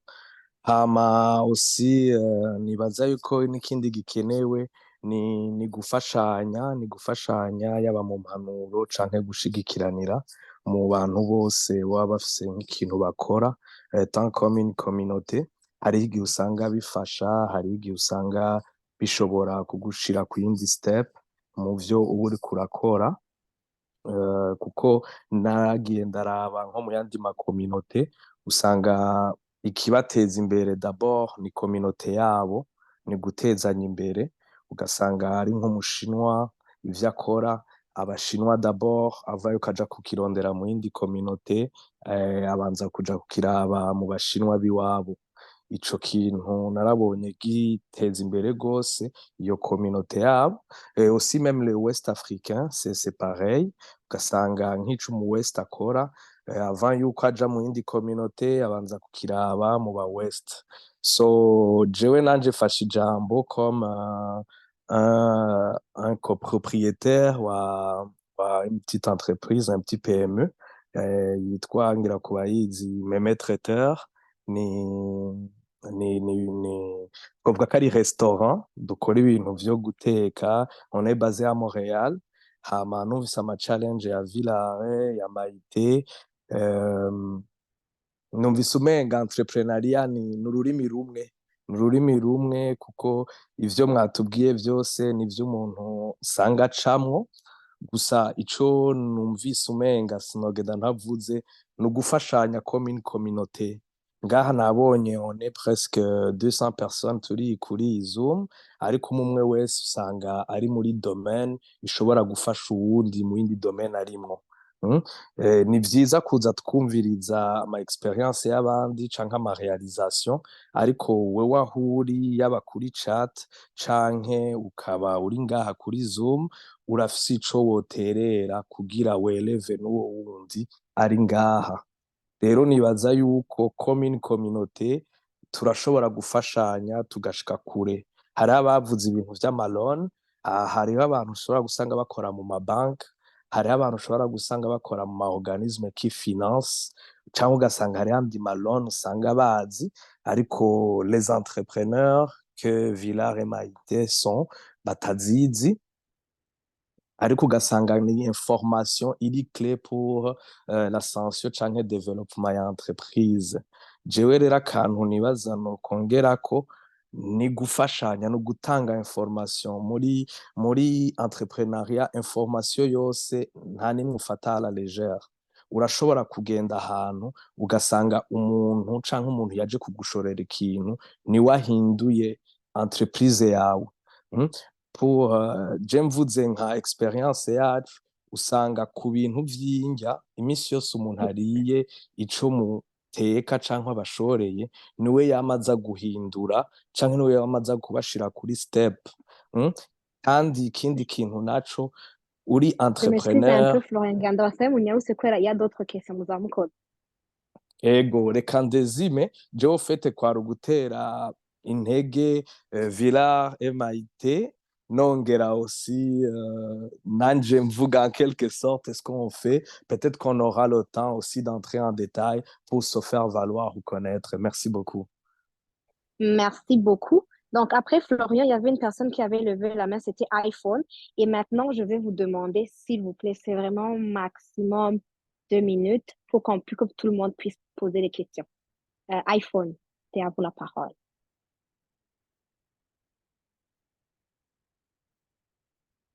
Speaker 7: Hama aussi nibaza yuko n'ikindi gikenewe ni gufashanya yaba mu mpanuro canke gushigikiranira mu bantu bose baba bafise nk'ikintu bakora tant comme une communauté. Hari igihe usanga bifasha, hari igihe usanga bishobora kugushira ku yindi step mu vyo uba uriko urakora, kuko nagiye ndaraba nko mu yandi makominote usanga ikibateza imbere d'abord ni kominote yabo, ni gutezanya imbere. Ugasanga ari nk'umushinwa ivyo akora, abashinwa d'abord avayo kaja kukirondera mu yindi kominote, abanza kuja kukiraba mu bashinwa biwabo. Ico kintu narabonye giteza imbere gose iyo communauté yabo. Aussi même le West africain c'est pareil, ugasanga nk'ico mu West akora, avant yuko aja mu yindi communauté abanza kukiraba mu ba West. So jewe nanje fashe ijambo comme un copropriétaire wa une petite entreprise, un petit PME, yitwa ngira kubayizi Meme Traiteur. Twavuga ko ari restaurant dukora ibintu vyo guteka. On est basé à Montréal. Hama numvise ama challenge ya Villar ya Maïté, numvise umenga entrepreneuria ni ururimi rumwe kuko ivyo mwatubwiye vyose nivyo umuntu usanga acamwo. Gusa ico numvise umenga sinogenda ntavuze ni ugufashanya comme une communauté. Ngaha nabonye on est presque 200 personnes turi kuri Zoom, ariko umwe wese usanga ari muri domaine ishobora gufasha uwundi mu yindi domaine arimwo. Ni vyiza kuza twumviriza ama experience y'abandi canke ama réalisation, ariko wewe aho uri yaba kuri chat canke ukaba uri ngaha kuri Zoom, urafise ico woterera kugira weleve n'uwo wundi ari ngaha. Rero nibaza yuko comme une communauté turashobora gufashanya tugashika kure. Hari abavuze ibintu vy'amalone, hariho abantu ushobora gusanga bakora mu mabanki, hariho abantu ushobora gusanga bakora mu maorganisme qui finance, canke ugasanga hari andi malone usanga bazi, ariko les entrepreneurs que Villar et Maïté sont batazizi, ariko ugasanga ni information iri clé pour l'ascension canke development ya entreprise. Jewe rero akantu nibaza nokongerako ni gufashanya no gutanga information muri entrepreneuria. Information yose nta nimwe ufata à la légère. Urashobora kugenda ahantu ugasanga umuntu canke umuntu yaje kugushorera ikintu ni wahinduye entreprise yawe. Pour je mvuze nka experience yacu, usanga ku bintu vy'indya imisi yose umuntu ariye ico muteka canke abashoreye niwe yamaza guhindura canke niwe yamaza kubashira kuri step. Kandi ikindi kintu naco, uri
Speaker 1: Je m'excuse un peu,
Speaker 7: entrepreneur.
Speaker 1: Florian Gandorfem, il y a d'autres questions muzamukora.
Speaker 7: Ego reka ndezime jewe fete kwari ugutera intege Villar MIT, nongera aussi nanje mvuga en quelque sorte ce qu'on fait. Peut-être qu'on aura le temps aussi d'entrer en détail pour se faire valoir ou connaître. Merci beaucoup.
Speaker 1: Merci beaucoup. Donc, après Florian, il y avait une personne qui avait levé la main, c'était iPhone. Et maintenant, je vais vous demander, s'il vous plaît, c'est vraiment maximum 2 minutes pour que tout le monde puisse poser les questions. iPhone, c'est à vous la parole.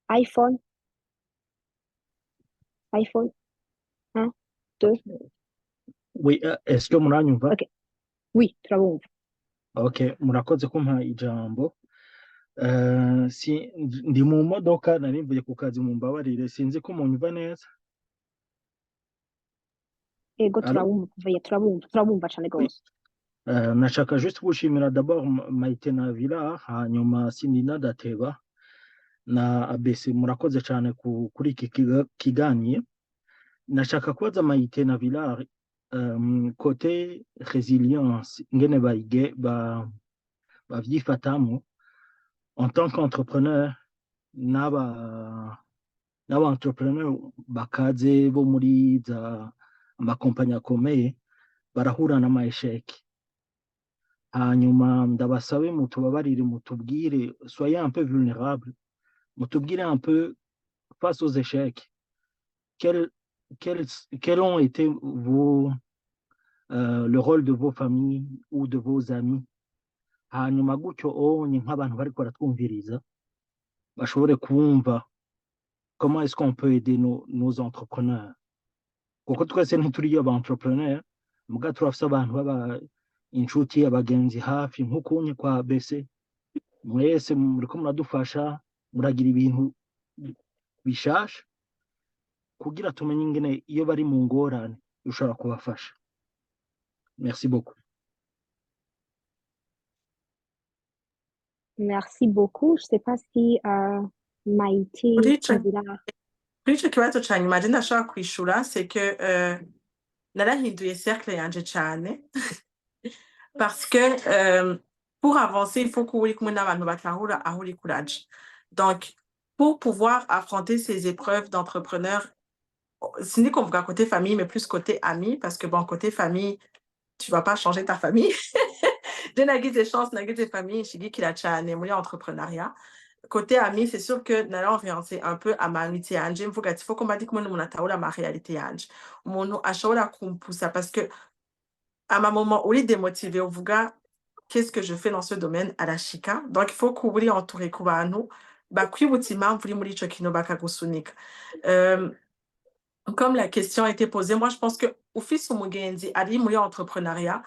Speaker 1: iPhone. iPhone. 1, 2.
Speaker 3: Oui, est-ce que muranyumva?
Speaker 1: Ok. Oui, turabumva.
Speaker 3: Ok, murakoze kumpa ijambo. Ndi mu modoka nari mvuye ku kazi, mumbabarire, sinzi ko munyumva neza.
Speaker 1: Ego
Speaker 3: Allô?
Speaker 1: turabumva cane
Speaker 3: Oui.
Speaker 1: gose.
Speaker 3: Nashaka juste gushimira d'abord Maite na Villar, hanyuma sindi nadateba na ABC, murakoze cyane kuri iki kiganiro. Nashaka kubaza Maite na Villar, côté résilience ngene bavyifatamwo en tant qu'entrepreneur, n'aba-entrepreneur bakaze bo muri za amakompanyi akomeye barahura n'amaesheki. Hanyuma ndabasabe mutubabarire, mutubwire, soyez un peu vulnérable, mutubwire un peu face aux échecs, quels ont été le rôle de vos familles ou de vos amis. Hanyuma gutyo onye nk'abantu bariko baratwumviriza bashobore kumva comment est-ce qu'on peut aider nos entrepreneurs. Kuko twese ntituri aba-entrepreneur, muga turafise abantu baba inshuti, abagenzi hafi, nk'ukunye kwa ABC. Mwese muriko muradufasha, muragira ibintu bishasha kugira tumenye ingene iyo bari mu ngorane ushobora kubafasha. Merci beaucoup.
Speaker 1: Merci beaucoup. Je sais pas si Maïté
Speaker 2: Kuri
Speaker 1: ou Villar.
Speaker 2: ico kibazo ca nyuma je ndashaka kwishura, c'est que narahinduye cercle yanje cane parce que pour avancer, il faut que uri kumwe n'abantu batahura aho uri kuraja. Donc, pour pouvoir affronter ces épreuves d'entrepreneur, sindi ko mvuga côté famille, mais plus côté ami, parce que bon, côté famille, tu vas pas changer ta famille. Je nagize chance, nagize famille, nshigikira cane muri entrepreneuriat. Côté ami, c'est sûr que nari orienté un peu à ma amitié yanje, mvuga ati faut ko mba ndi kumwe n'umuntu atahura ma réalité yanje, umuntu ashobora kumpusa, parce que à un moment uri démotivé uvuga qu'est-ce que je fais dans ce domaine à la chika. Donc il faut que uri entouré ku bantu bakwibutsa impamvu uri muri ico kintu bakagusunika. Comme la question a été posée, moi je pense que ufise umugenzi ari muri entrepreneuriat,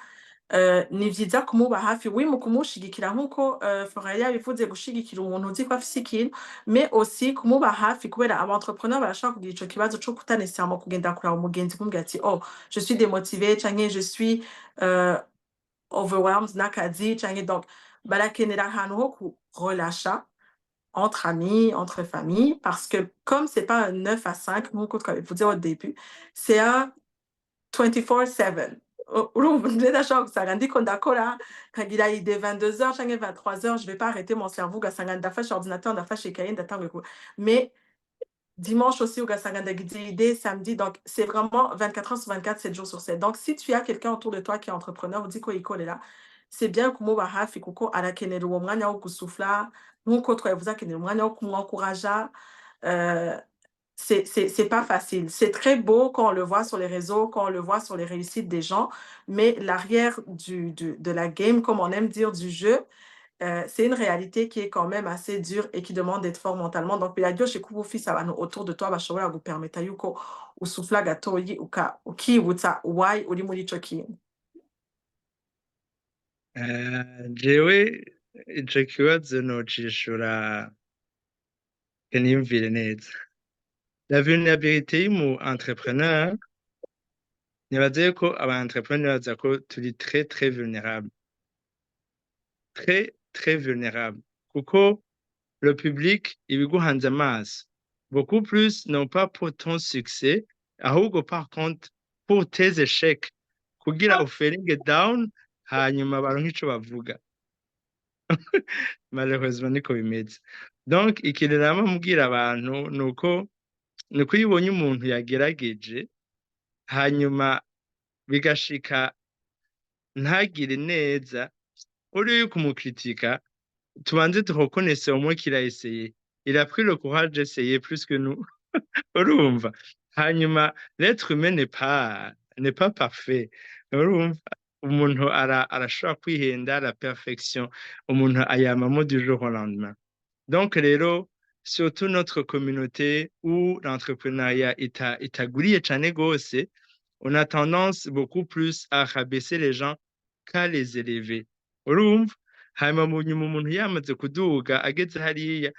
Speaker 2: ni vyiza kumuba hafi, oui, mu kumushigikira nkuko Florian yabivuze, gushigikira umuntu uzi ko afise ikintu, mais aussi kumuba hafi, kubera aba-entrepreneur barashobora kugira ico kibazo co kutanesama kugenda kuraba umugenzi kumubwira ati oh je suis démotivé canke je suis overwhelmed n'akazi canke, donc barakenera ahantu ho kurelâcha entre amis, entre familles, parce que comme c'est pas un 9 à 5 nkuko twabivuze au début, c'est un 24/7. Urumva je ndashobora gusanga ndiko ndakora nkagira ide 22h canke 23h, je vais pas arrêter mon cerveau, ugasanga ndafashe ordinateur, ndafashe ikaye, ndatanguye mais dimanche aussi ugasanga ndagize idée, samedi, donc c'est vraiment 24h/24, 7 jours sur 7. Donc si tu as quelqu'un autour de toi qui est entrepreneur uzi ko yikorera, c'est bien kumuba hafi kuko arakenera uwo mwanya wo gusufla, nkuko twabivuze akenera umwanya wo kumwankuraja. C'est pas facile. C'est très beau quand on le voit sur les réseaux, quand on le voit sur les réussites des gens, mais l'arrière de la game, comme on aime dire, du jeu, c'est une réalité qui est quand même assez dure et qui demande d'être fort mentalement. Donc, biraryoshe kuba ufise abantu autour de toi bashobora gupermeta yuko usufla gatoyi ukibutsa why uri muri ico kintu.
Speaker 3: jewe ico kibazo nocishura niyumvire neza. La vulnerabilité y'umu entrepreneur, nibaza yuko aba entrepreneur baza ko turi très vulnérable. Très vulnérable. Kuko le public ibiguhanze amaso. Beaucoup plus, non pas pour ton succès, ahubwo par contre pour tes échecs. Kugira uferinge down, hanyuma baronke ico bavuga. Malheureusement niko bimeze. Donc ikintu nama mubwira abantu nuko iyo ubonye umuntu yagerageje hanyuma bigashika ntagire neza, uri yo kumukritika, tubanze tureconnaisse au moins qu'il a essayé. Il a pris le courage d'essayer plus que nous. Urumva? Hanyuma l'être humain n'est pas parfait. Urumva? Umuntu arashobora kwihenda la perfection. Umuntu ayamamo du jour au lendemain. Donc rero, surtout notre communauté où l'entrepreneuriat itaguriye cane gose, on a tendance beaucoup plus à rabaisser les gens qu'à les élever. Urumva? Hanyuma mu nyuma umuntu yamaze kuduga ageze hariya.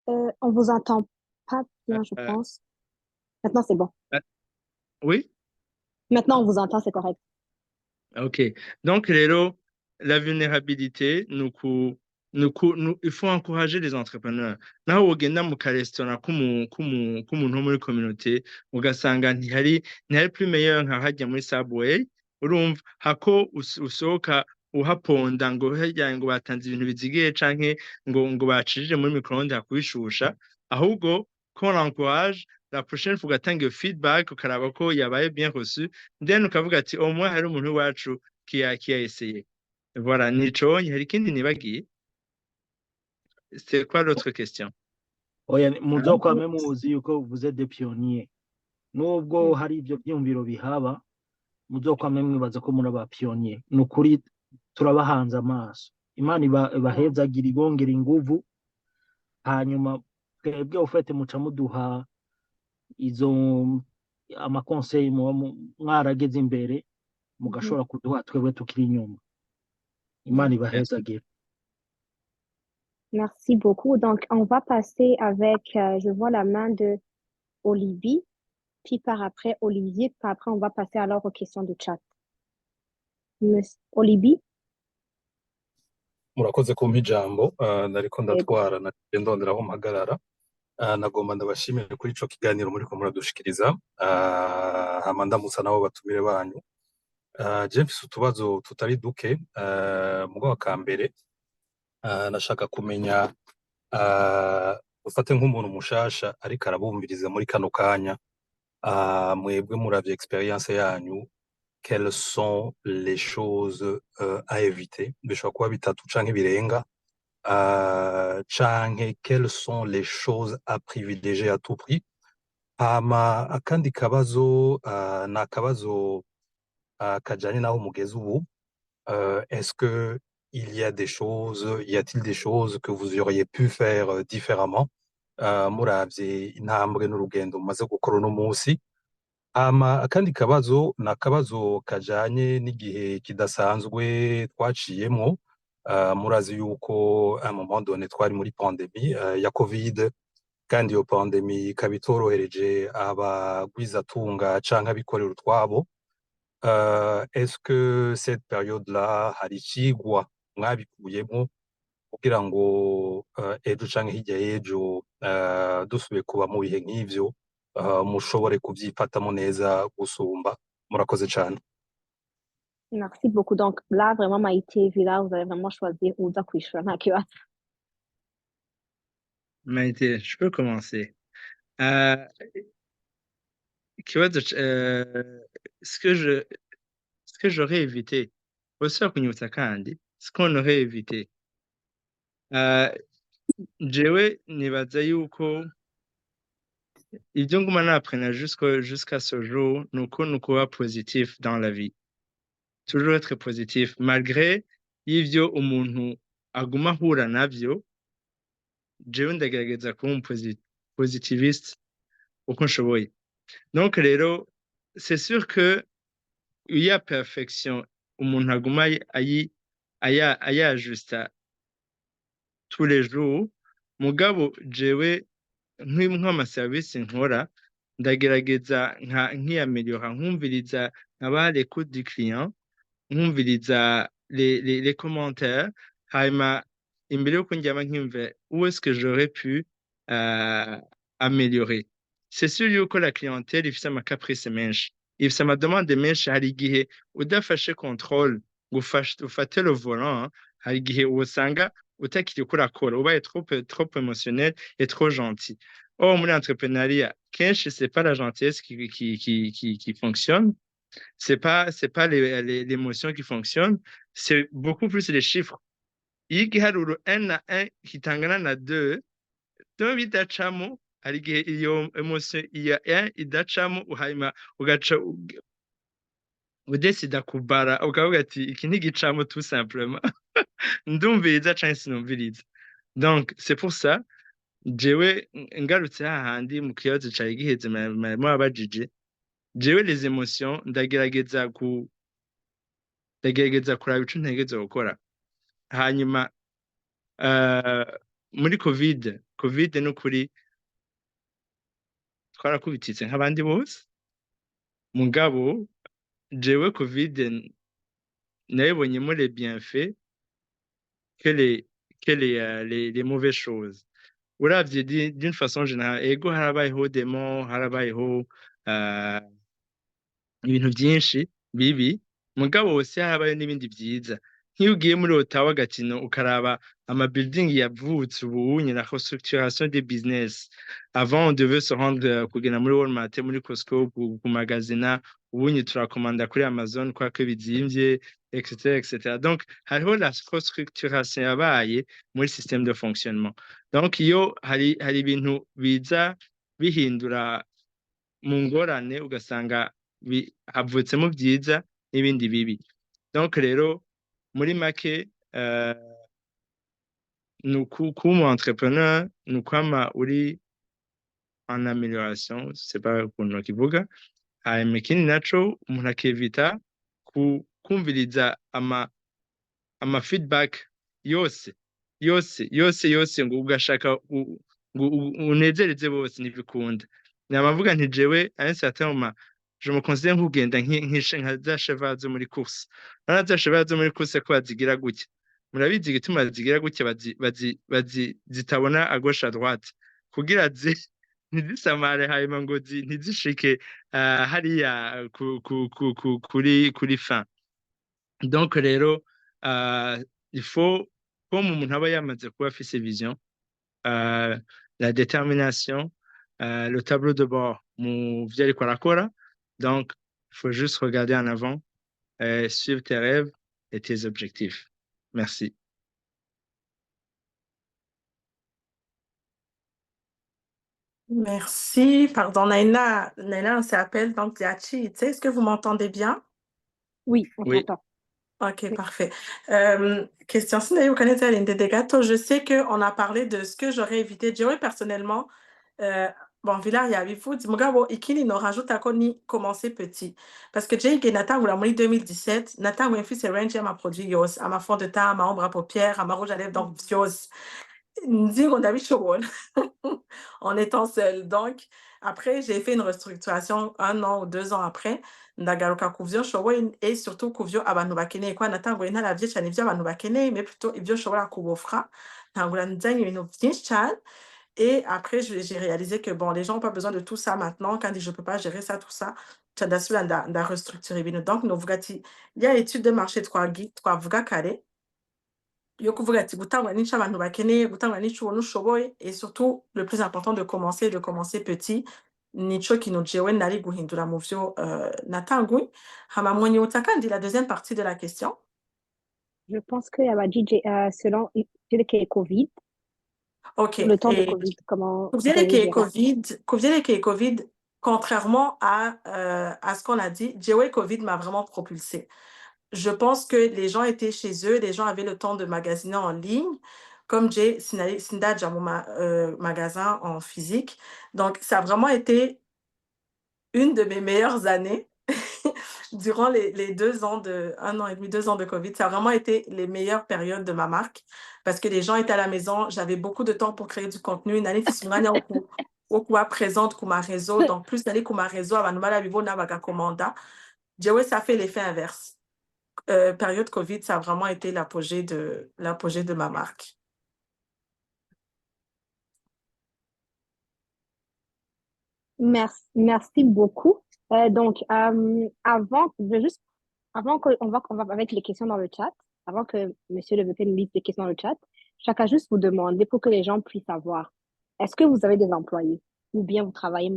Speaker 1: On vous entend pas bien, je pense. Maintenant, c'est bon.
Speaker 3: Oui?
Speaker 1: Maintenant, on vous entend, c'est correct.
Speaker 3: Ok. Donc, rero, la vulnérabilité, il faut encourager les entrepreneurs. Naho wogenda mu karesitora k'umuntu wo muri communauté, ugasanga ntihari plus meilleur nka harya muri Subway, urumva hako usohoka uhaponda ngo harya ngo batanze ibintu bizigiye canke ngo bacishije muri micro-ondes hakubishusha, ahubwo ko l'encourage, la prochaine fois ugatanga iyo feedback ukaraba ko yabaye bien reçu, then ukavuga ati au moins hari umuntu wacu qui a essayé. Voilà, nico, hari ikindi nibagiye. C'est quoi l'autre question?
Speaker 8: Oya, muzokwame muzi yuko vous êtes des pionniers. Nubwo hari ibyo byumviro bihaba, muzokwame mwibaza ko muri aba pionniers. Nukuri turabahanze amaso. Imana ibahezagira ibongera inguvu, hanyuma twebwe ufite muca muduha izo amakonseyi mwarageze imbere mugashobora kuduha twebwe tukiri inyuma. Imana ibahezagira.
Speaker 1: Merci beaucoup. Donc, on va passer avec, je vois la main de Olivier, puis par après Olivier, puis après on va passer alors aux questions du chat. Olivier?
Speaker 9: Murakoze kumpa ijambo, nariko ndatwara nagiye ndondera aho mpagarara. Nagomba ndabashimire kuri ico kiganiro muriko muradushikiriza, hama ndamutsa nabo batumire banyu. Je mfise utubazo tutari duke, mugabo wa mbere nashaka kumenya, ufate nk'umuntu mushasha ariko arabumviriza muri kano kanya, mwebwe muravye experience yanyu, quelles sont les choses à éviter, bishobora kuba bitatu canke birenga, canke quelles sont les choses à privilégier à tout prix. Hama akandi kabazo ni akabazo kajanye naho mugeze ubu. Est-ce que y a-t-il des choses que vous auriez pu faire différemment, muravye intambwe n'urugendo mumaze gukora uno munsi? Akandi kabazo ni akabazo kajanye n'igihe kidasanzwe twaciyemwo. Murazi yuko à un moment donné twari muri pandemie ya Covid, kandi iyo pandemie ikaba itorohereje abagwizatunga canke abikorera utwabo. Est-ce que cette période-là hari ikigwa mwabikuyemwo kugira ngo ejo canke hirya y'ejo dusubiye kuba mu bihe nk'ivyo mushobore kuvyifatamo neza gusumba? Murakoze cane.
Speaker 1: Merci beaucoup. Donc là, vraiment, Maïté, Villa, vous allez vraiment choisir où vous accoucher.
Speaker 3: Maïté, je peux commencer. Kibazo, ce que j'aurais évité, ce qu'on aurait évité. Jewe nibaza yuko ibyo nguma naprena jusqu'à ce jour ni ukuba positif dans la vie, toujours être positif malgré y'ivyo umuntu aguma ahura navyo. Jewe ndagerageza kuba positiviste uko nshoboye. Donc rero c'est sûr que il y a perfection umuntu aguma ayajusta tous les jours, mugabo jewe nk'amaserivisi nkora ndagerageza nkiyameliora, nkumviriza nkaba l'écoute du client, nkumviriza les commentaires, hanyuma imbere yuko njyama nkimve où est-ce que j'aurais pu améliorer. C'est sûr yuko la clientèle ifise amakaprice menshi, ifise amademande menshi. Hari igihe udafashe contrôle ngo ufate le volant, hari igihe usanga utakiriko urakora, ubaye trop émotionnel et trop gentil. Or muri entrepreneuriat kenshi c'est pas la gentillesse qui fonctionne, c'est pas l'émotion qui fonctionne, c'est beaucoup plus les chiffres. Iyo igiharuro 1 na 1 kitangana na 2 bidacamo, hari igihe iyo emotion iya 1 idacamo, hanyuma ugaca udesida kubara ukavuga ati iki ntigicamo tout simplement ndumviriza canke sinumviriza. Donc c'est pour ça jewe ngarutse hahandi mu kibazo cari giheze mwarimu wabajije, jewe les émotions ndagerageza kuraba ico ntegerezwa gukora. Hanyuma muri covid n'ukuri twarakubititse nk'abandi bose, mugabo jewe covid nayibonyemo les bienfaits que les mauvaises choses. Uravye d'une façon générale, ego harabayeho demo, harabayeho ibintu byinshi bibi, mugabo wose harabayeho n'ibindi vyiza. Nk'iyo ugiye muri Ottawa Gatineau ukaraba building yavutse ubunye, la restructuration des business. Avant on devait se rendre kugenda muri Walmart, muri Costco ku magazina, ubunye turakomanda kuri Amazon kwa ko bizimvye, etc. Donc hariho la restructuration yabaye muri système de fonctionnement. Donc iyo hari ibintu biza bihindura mu ngorane ugasanga havutsemo byiza n'ibindi bibi. Donc rero muri make kuba entrepreneur ni ukwama uri en amélioration, c'est pas ukuntu bakivuga. Hanyuma ikindi naco umuntu akevita kumviriza ama feedback yose ngo ugashaka ngo unezereze bose ntibikunda. Namavuga nti jewe à un certain moment je me considère nk'ugenda nka za cheval zo muri course. Za cheval zo muri course ko bazigira gutya, murabizi igituma bazigira gutya, zitabona à gauche à droite kugira ntizisamare, hanyuma ngo ntizishike hariya kuri fin. Donc rero il faut, comme umuntu aba yamaze kuba afise vision, la détermination, le tableau de bord mu vyo ariko arakora. Donc il faut juste regarder en avant, suivre tes rêves et tes objectifs. Merci.
Speaker 2: Merci. Pardon, Naina, on s'appelle donc Diachi. Est-ce que vous m'entendez bien?
Speaker 1: Oui, on t'entend.
Speaker 2: Ok, parfait. Question, je sais qu'on a parlé de ce que j'aurais évité. J'aurais personnellement, bon, Villar Yavifu, Dimugabo, Ikini, no rajoute à commencer petit. Parce que j'ai eu Nata ou la 2017, Nata ou un fils et range à ma produit Yos, à ma fond de teint, à ma ombre à paupières, à ma rouge à lèvres, donc Yos. Dire on a vu chaud en étant seule. Donc, après, j'ai fait une restructuration 1 an ou 2 ans après. Ndagaruka kuvyo shoboye et surtout kuvyo abantu bakeneye kwa natanguye ntaravye cyane ivyo abantu bakeneye, mais plutôt ivyo shobora kubofra. Ntangura nzanye ibintu byinshi cyane. Et après, j'ai réalisé que bon, les gens n'ont pas besoin de tout ça maintenant. Quand je ne peux pas gérer ça, tout ça, tu as restructuré. Donc, nous il y a l'étude de marché 3 carré. Yo kuvuga ati gutangwa n'icyo abantu bakeneye, gutangwa n'icyo ubona ushoboye, et surtout le plus important de commencer petit. Nico kino jewe nari guhindura mu vyo natanguye. Hama mwonyibutsa kandi la deuxième partie de la question.
Speaker 1: Je pense qu'il y a DJ selon le Covid.
Speaker 2: OK.
Speaker 1: Le temps de
Speaker 2: Et
Speaker 1: COVID, comment vous
Speaker 2: Kuvyele
Speaker 1: avez
Speaker 2: ke
Speaker 1: géré?
Speaker 2: COVID, contrairement à ce qu'on a dit, Jewe COVID m'a vraiment propulsée. Je pense que les gens étaient chez eux, les gens avaient le temps de magasiner en ligne, comme j'ai Sinda Jamo magasin en physique. Donc, ça a vraiment été une de mes meilleures années durant les 2 ans un an et demi, 2 ans de COVID. Ça a vraiment été les meilleures périodes de ma marque parce que les gens étaient à la maison. J'avais beaucoup de temps pour créer du contenu. Une année, okuwa présente kuma réseau. Donc, plus d'aller kuma réseau, abanumala vivo na baga commanda. Jewe, ça fait l'effet inverse. Période COVID, ça a vraiment été l'apogée de ma marque.
Speaker 1: Merci beaucoup. Donc, avant qu'on va avec les questions dans le chat, avant que Monsieur Le Vetel lise les questions dans le chat, chacun juste vous demander pour que les gens puissent savoir, est-ce que vous avez des employés ou bien vous travaillez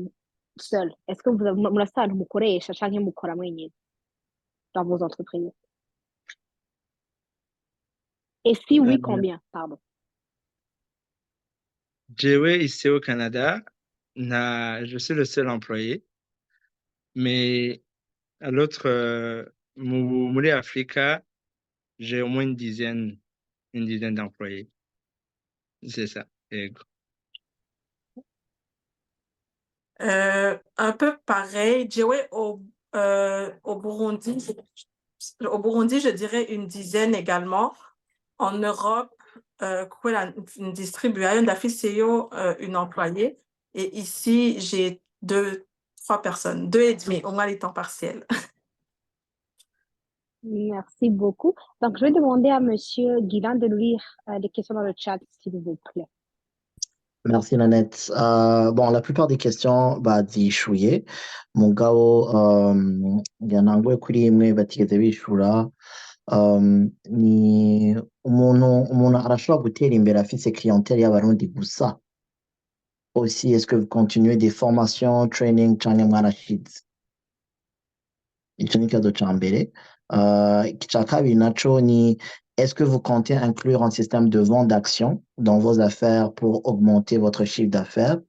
Speaker 1: seul? Est-ce que vous avez dans vos entreprises? Et si oui,
Speaker 3: Euh,
Speaker 1: combien? Pardon.
Speaker 3: Jewe, ici au Canada, je suis le seul employé, mais à l'autre, Mouli Africa, j'ai au moins une dizaine d'employés. C'est ça. Et
Speaker 2: Un peu pareil. Jewe, au Burundi, je dirais une dizaine également. En Europe, une distribution d'afficheo, une employée. Et ici, j'ai 3 personnes, 2 et demi, au moins les temps partiels.
Speaker 1: Merci beaucoup. Donc, je vais demander à Monsieur Guilain de lire les questions dans le chat, s'il vous plaît.
Speaker 5: Merci, Nanette. Bon, la plupart des questions zishuye mugabo ngira nangwe kuri imwe batigeze bishura. Ni umuntu arashobora gutera imbere afise clientèle y'abarundi gusa. Aussi, est-ce que vous continuez des formations, training canke mwarashize? Ico ni ikibazo ca mbere. Ica kabiri naco ni est-ce que vous comptez inclure un système de vente d'actions dans vos affaires pour augmenter votre chiffre d'affaires,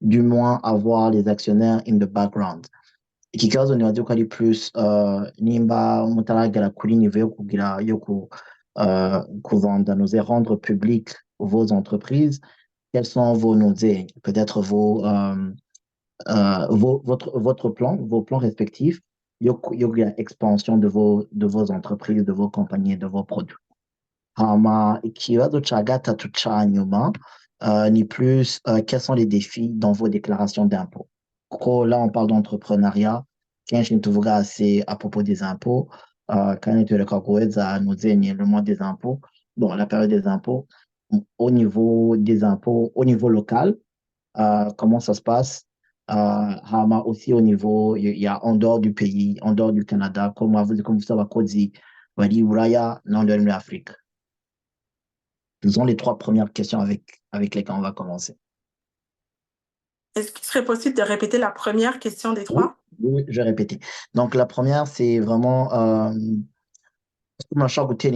Speaker 5: du moins avoir les actionnaires in the background? Iki kibazo nibaza ko ari plus nimba mutaragera kuri niveau yo kugira kuvanda nausées, rendre public vos entreprises, quelles sont vos nausées, peut-être votre plan, vos plans respectifs, expansion de vos entreprises, de vos compagnies, de vos produits. Ikibazo ca gatatu ca nyuma, ni plus quels sont les défis dans vos déclarations d'impôts? Là, on parle d'entrepreneuriat. Kenshi ntituvuga assez à propos des impôts. Kandi tureka kuweza nuzenye le mois des impôts. Bon, la période des impôts. Au niveau des impôts, au niveau local, comment ça se passe? Aussi au niveau, il y a en dehors du pays, en dehors du Canada, comme vous savez, Kodzi, Wadi Uraya, non de l'Afrique. Ce sont les 3 premières questions avec lesquelles on va commencer.
Speaker 2: Est-ce qu'il serait possible de répéter la première question des 3?
Speaker 5: Oui, je vais répéter. Donc, la première, c'est vraiment est-ce que mon achat gutera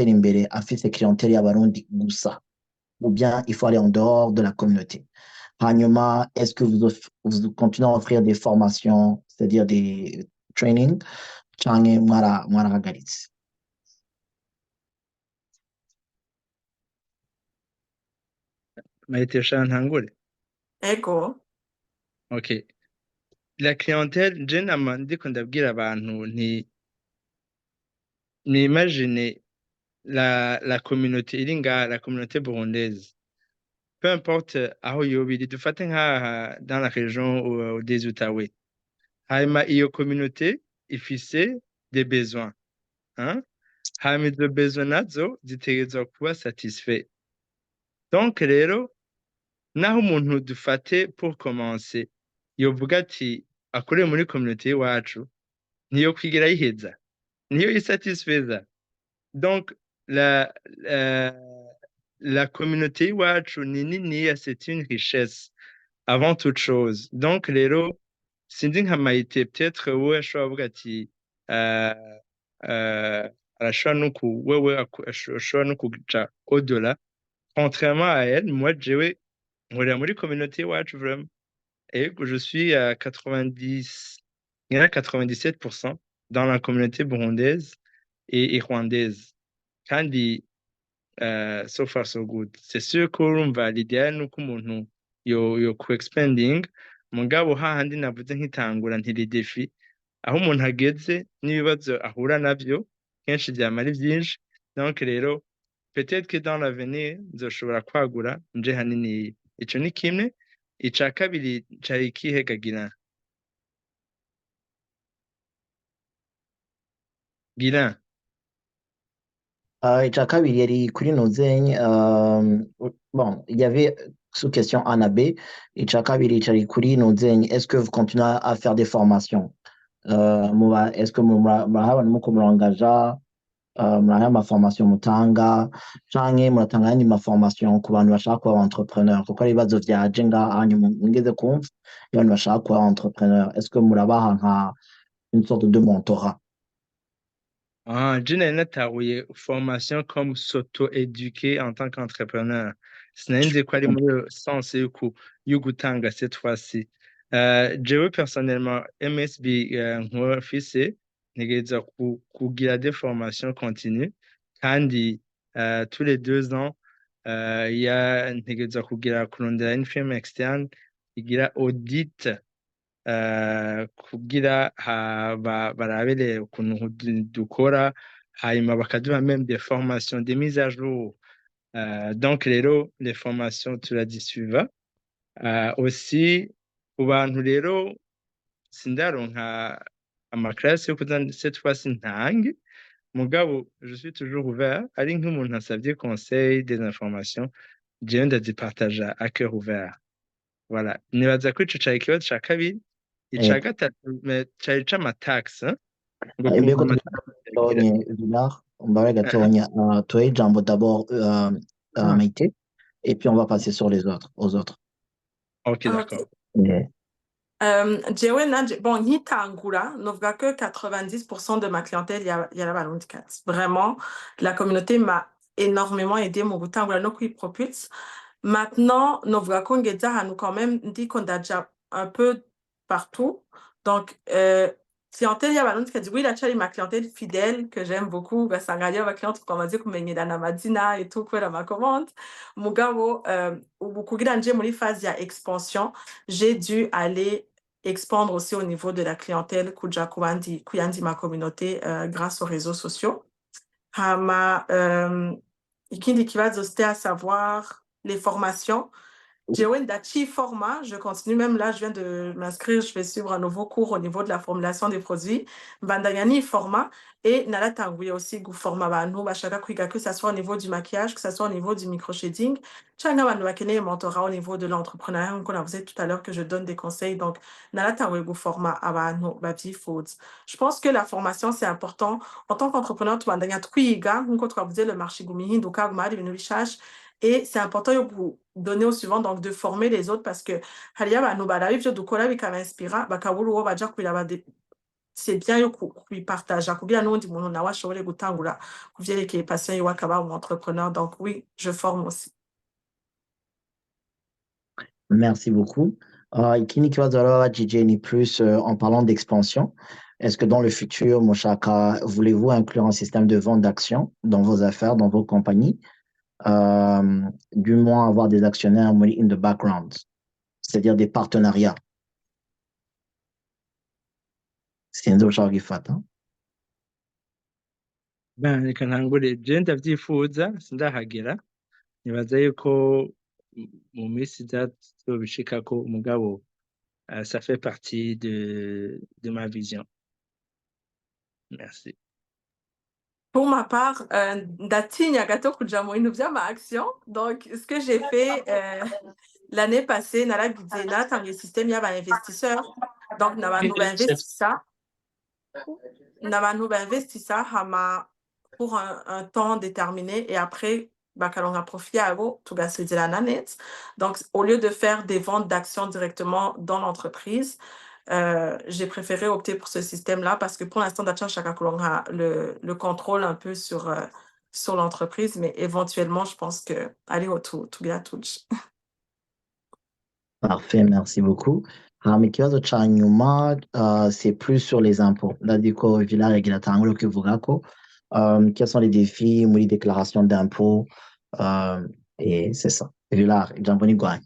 Speaker 5: imbere afise clientèle y'abarundi gusa, ou bien il faut aller en dehors de la communauté? Hanyuma, est-ce que vous continuez à offrir des formations, c'est-à-dire des trainings, canke mwarahagaritse?
Speaker 3: Maïtesha Ntangure.
Speaker 2: Ego.
Speaker 3: OK. La clientèle, je ndiko ndabwira abantu imagine la communauté iri ngaha, la communauté burundaise. Peu importe aho yoba iri, dufate nk'aha dans la région des Outaouais. Hanyuma iyo communauté ifise des besoins. Hein? Hanyuma izo besoins nazo zitegerezwa kuba satisfait. Donc rero, naho umuntu dufate pour commencer, yovuga ati akoreye muri communauté iwacu, niyo kwigira yiheza, niyo yisatisfeza. Donc la communauté iwacu ni niniya, c'est une richesse avant toute chose. Donc rero, sinzi nka Maïté, peut-être wewe ashobora kuvuga ati arashobora wewe ashobora no kuja au-delà, contrairement à elle, moi, jewe, nkorera muri communauté iwacu vraiment. Et que je suis à 90, il y en a 97% dans la communauté burundaise et rwandaise. Kandi, so far so good. C'est sûr ko urumva l'idéal ni uko umuntu yo ku-expanding, mugabo hahandi navuze nk'itangura ntiri defi, aho umuntu ageze n'ibibazo ahura navyo, kenshi vyama ari vyinshi. Donc rero, peut-être que dans l'avenir, nzoshobora kwagura nje hanini. Ico ni kimwe. Ica kabiri cari ikihe Gina? Gina,
Speaker 5: Icya kabiri yari kuri Nozenye, bon, il y avait sous question A na B. Icya kabiri cyari kuri Nozenye, est-ce que vous continuez à faire des formations? Est-ce que murahaba muko murangaja muraha amaformation mutanga canke muratanga yandi maformation ku bantu bashaka kuba entrepreneur kuko ari ibibazo vyaje ngaha hanyuma ngeze kumva iyo abantu bashaka kuba entrepreneur, est-ce que murabaha nka une sorte de mentorat?
Speaker 3: je nari natahuye formation comme s'auto-éduquer en tant qu'entrepreneur. Sinari nzi ko ari muri iyo sens yo gutanga cette fois-ci. Jewe personnellement, MSB nk'ofise ntegereza kugira des formations continues kandi tous les 2 ans ntegereza kurondera une firme externe igira audit kugira barabere ukuntu dukora hanyuma bakaduha même des formations, des mises à jour. Donc rero les formations turazisuiva. Aussi ku bantu rero sindaronka amaklasi yo kuza cette fois-ci ntange, mugabo je suis toujours ouvert, ari nk'umuntu asabye conseil, des informations, jewe ndazipartaja à cœur ouvert. Voilà, nibaza ko ico cari ikibazo ca kabiri. Ica gatatu cari ic'amatax, ngo
Speaker 5: Mbere
Speaker 3: ukuntu
Speaker 5: ko tutonye Villar, mbare gatonya tuhe ijambo d'abord Maïté et puis on va passer sur les autres aux autres.
Speaker 3: Ok, d'accord.
Speaker 2: Jewe nanje, bon, nkitangura novuga que 90% de ma clientèle yari abarundikazi. Vraiment, la communauté m'a énormément aidé mu gutangura no kwipropulse. Maintenant, novuga ko ngeze ahantu quand même ndiko ndaja un peu partout. Donc, clientèle y'abarundikazi, oui, iracari ma clientèle fidèle que j'aime beaucoup. Ugasanga hariyo abakliente twamaze kumenyerana amazina et tout kubera ma commande. Mugabo, ubu kugira nje muri phase ya expansion, j'ai dû aller expandre aussi au niveau de la clientèle kuja kuyandi ma communauté grâce aux réseaux sociaux. Ikindi kibazo c'était à savoir les formations. Jewe ndachi format, je continue même là, je viens de m'inscrire, je vais suivre un nouveau cours au niveau de la formulation des produits. Bandagani format et nalatanguye aussi gu format bantu bashaka kwiga que ça soit au niveau du maquillage, que ça soit au niveau du micro-shading. Changa bantu bakeneye mentorat au niveau de l'entrepreneuriat, comme on a dit tout à l'heure que je donne des conseils. Donc, nalatanguye gu format abantu babyi foods. Je pense que la formation c'est important. En tant qu'entrepreneur, tu bandanya twiga, nkuko twavuze le marché gumihinduka gumari ibintu bishasha. Et c'est important de vous donner au suivant, donc de former les autres parce que hariya abantu baraba ivyo dukora bikabainspira bakabura uwo baja kubiraba. C'est bien yo kubipartaja kugira n'undi muntu nawe ashobore gutangura kuvyerekeye passion yiwe akaba un entrepreneur. Donc oui, je forme aussi.
Speaker 5: Merci beaucoup. Ikindi kibazo baba bajije ni plus en parlant d'expansion. Est-ce que dans le futur, Moshaka, voulez-vous inclure un système de vente d'actions dans vos affaires, dans vos compagnies? Du moins avoir des actionnaires in the background, c'est-à-dire des partenariats. C'est un autre gifata.
Speaker 3: Ben reka ntangure, je ndavyifuza sindahagera, nibaza yuko mu minsi iza tuzobishikako, umugabo ça fait partie de ma vision. Merci.
Speaker 2: Pour ma part, ndatinya gato kuja mu bintu vy'ama-action. Donc, ce que j'ai fait l'année passée, naratangiye système y'aba-investisseurs. Donc, n'abantu bainvestissa hama pour un temps déterminé et après, bakaronka profit yabo tugasezerana net. Donc, au lieu de faire des ventes d'actions directement dans l'entreprise, j'ai préféré opter pour ce système-là parce que pour l'instant, Dacha Shaka Kulonga le contrôle un peu sur sur l'entreprise, mais éventuellement, je pense que aller au tout gars tout.
Speaker 5: Parfait, merci beaucoup. Ikibazo ca nyuma c'est plus sur les impôts. Ndazi ko Villar yagira atangure kuvuga ko quels sont les défis muri déclaration d'impôts et c'est ça. Villar, ijambo ni rwanyu.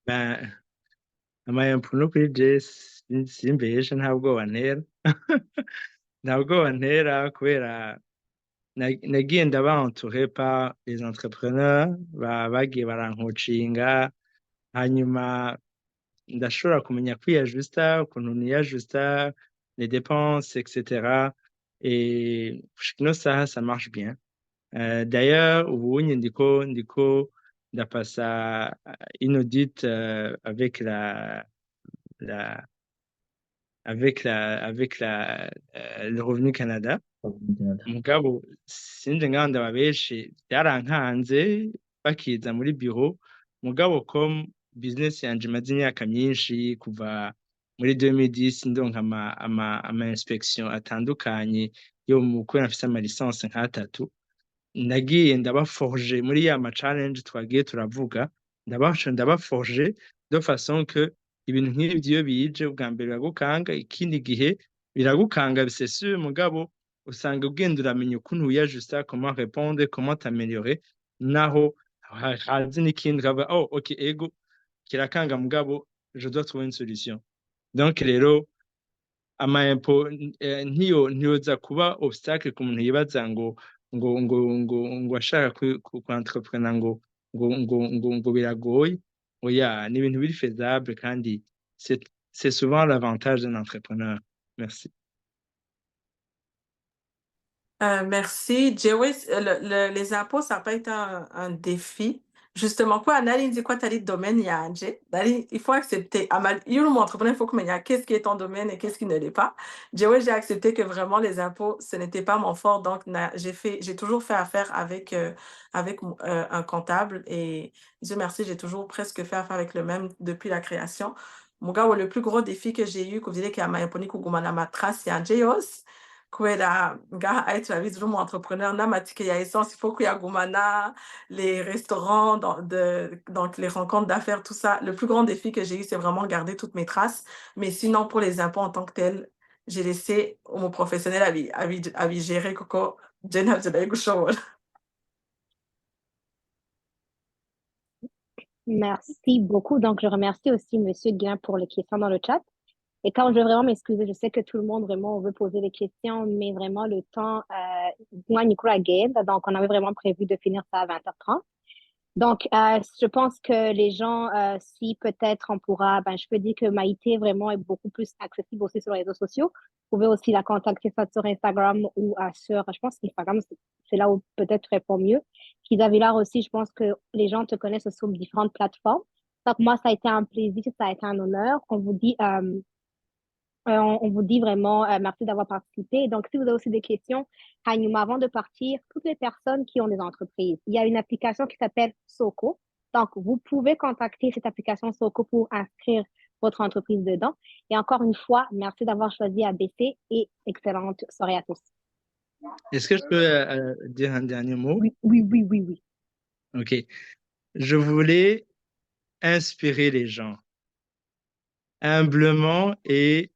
Speaker 3: Ben, amayampu no kuri je simbeshe nta bwoba ntera nta bwoba ntera kubera nagiye ndaba entouré par les entrepreneurs bagiye barankocinga hanyuma ndashobora kumenya kwiyajusta ukuntu niyajusta les dépenses etc. et jusqu'à ino saha ça marche bien. D'ailleurs ubunye ndiko ndapasa une audit avec le Revenu Canada. Mugabo sinje ngaho ndababeshe byarankanze bakiza muri bureau mugabo comme business yanje imaze imyaka myinshi kuva muri 2010 ndonka ama inspection atandukanye yo mu kubera mfise ama licence nk'atatu nagiye ndabaforge muri ya ma challenge twagiye turavuga ndabaforge de façon que ibintu nk'ibi iyo bije ubwa mbere biragukanga ikindi gihe biragukanga c'est sûr mugabo usanga ugenda uramenya ukuntu wiyajusta comment répondre comment t'améliorer naho hazi n'ikindi kava oh ok ego kirakanga mugabo je dois trouver une solution donc rero ama-impôt ntiyoza kuba obstacle ku muntu yibaza ngo ashaka ku-entrepreneur ngo biragoye oya ni ibintu biri faisable kandi c'est souvent l'avantage d'un entrepreneur. Merci.
Speaker 2: Merci. Joey, les impôts, ça n'a pas été un défi. Justement, quoi, Nali dit quoi, t'as dit domaine, il y a un J. Il faut accepter. Mon entrepreneur, il faut que je qu'est-ce qui est ton domaine et qu'est-ce qui ne l'est pas. Joey, j'ai accepté que vraiment les impôts, ce n'était pas mon fort. Donc, j'ai toujours fait affaire avec un comptable. Et Dieu merci, j'ai toujours presque fait affaire avec le même depuis la création. Mon gars, le plus gros défi que j'ai eu, que vous dites qu'il y a ma trace, c'est un JOS. Kwela nga aitwa toujours mon entrepreneur na matike ya essence il faut qu'il y a gumana les restaurants donc les rencontres d'affaires tout ça le plus grand défi que j'ai eu c'est vraiment garder toutes mes traces mais sinon pour les impôts en tant que tel j'ai laissé mon professionnel à gérer coco
Speaker 1: Merci beaucoup. Donc, je remercie aussi Monsieur Guin pour les questions dans le chat. Et quand je veux vraiment m'excuser, je sais que tout le monde vraiment veut poser des questions, mais vraiment le temps, moi, Nicolas Gabe, donc on avait vraiment prévu de finir ça à 20h30. Donc, je pense que les gens, si peut-être on pourra, je peux dire que Maïté vraiment est beaucoup plus accessible aussi sur les réseaux sociaux. Vous pouvez aussi la contacter soit sur Instagram ou sur, je pense qu'Instagram, c'est là où peut-être tu réponds mieux. Kisa Villar aussi, je pense que les gens te connaissent sur différentes plateformes. Donc, moi, ça a été un plaisir, ça a été un honneur. On vous dit vraiment merci d'avoir participé. Donc, si vous avez aussi des questions, avant de partir, toutes les personnes qui ont des entreprises, il y a une application qui s'appelle Soko. Donc, vous pouvez contacter cette application Soko pour inscrire votre entreprise dedans. Et encore une fois, merci d'avoir choisi ABC et excellente soirée à tous.
Speaker 3: Est-ce que je peux dire un dernier mot?
Speaker 1: Oui.
Speaker 3: Ok. Je voulais inspirer les gens humblement et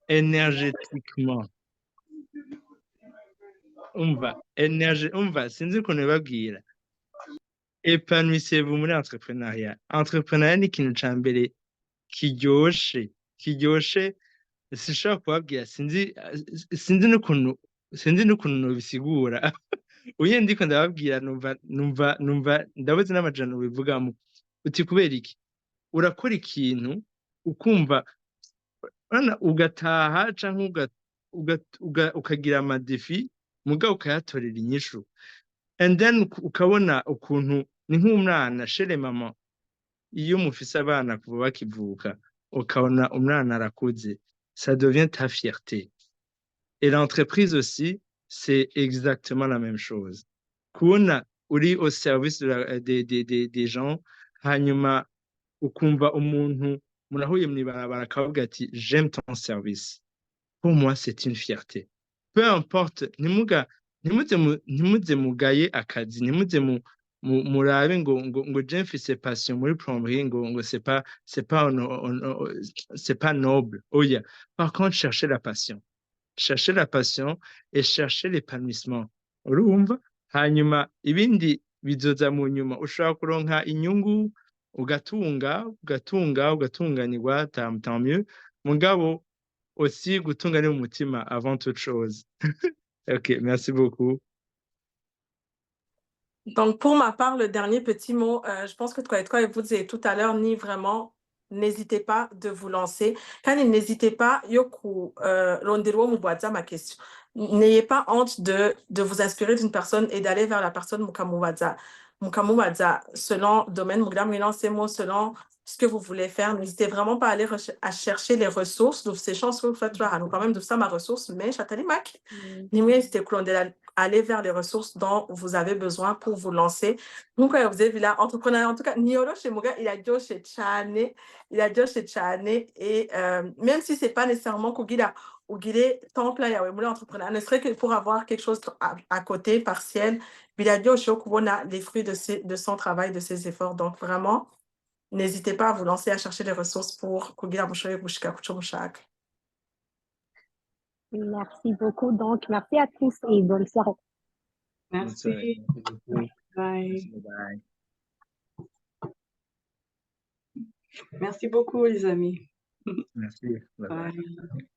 Speaker 3: énergétiquement. Sinzi ukuntu babwira. Épanouissez-vous muri entrepreneuriat. Entrepreneuriat ni ikintu ca mbere kiryoshe sishobora kubabwira sinzi n'ukuntu nobisigura uye ndiko ndababwira numva ndabuze n'amajana ubivugamo uti kubera iki urakora ikintu ukumva ugataha canke ukagira amadefi mugabo ukayatorera inyishu and then ukabona ukuntu ni nk'umwana chez mama iyo mufise abana kuva bakivuka ukabona umwana arakuze ça devient ta fierté et l'entreprise aussi c'est exactement la même chose kubona uri au service des gens hanyuma ukumva umuntu munahuye mw'ibarabara akavuga ati j'aime ton service pour moi c'est une fierté peu importe ntimuze mugaye akazi, ntimuze murabe ngo je mfise passion muri plomberie ngo c'est pas noble. Oya. Par contre, cherchez la passion. Cherchez la passion et cherchez l'épanouissement. Urumva? Hanyuma ibindi bizoza mu nyuma. Ushobora kuronka inyungu ugatunganirwa tant mieux. Mugabo aussi gutunganira umutima avant toute chose. Ok, merci beaucoup.
Speaker 2: Donc, pour ma part, le dernier petit mot, je pense que toi vous disiez tout à l'heure, ni vraiment, n'hésitez pas de vous lancer. Quand n'hésitez pas, yoku, londerwo mubaza ma question. N'ayez pas honte de vous inspirer d'une personne et d'aller vers la personne mukamubaza. Mukamubaza, selon domaine, selon ce que vous voulez faire. N'hésitez vraiment pas à aller à chercher les ressources. Donc, ces chances que vous faites, quand même, de ça, ma ressource, mais chatali mac. N'hésitez pas aller vers les ressources dont vous avez besoin pour vous lancer. Donc, vous avez vu là, entrepreneur, en tout cas, Niolo chez Moga, il a dit chez Chane, et même si c'est pas nécessairement Kugila ou Guilé, temple, il y a un entrepreneur, ne serait que pour avoir quelque chose à côté, partiel, il a dit chez Okubona les fruits de son travail, de ses efforts. Donc, vraiment, n'hésitez pas à vous lancer à chercher les ressources pour Kugila Mouchoye Bouchika Kuchomushak.
Speaker 1: Merci beaucoup. Donc, merci à tous et bonne soirée.
Speaker 4: Merci. Bye.
Speaker 3: Bye.
Speaker 4: Merci beaucoup, les amis.
Speaker 3: Merci. Bye bye.
Speaker 4: Bye.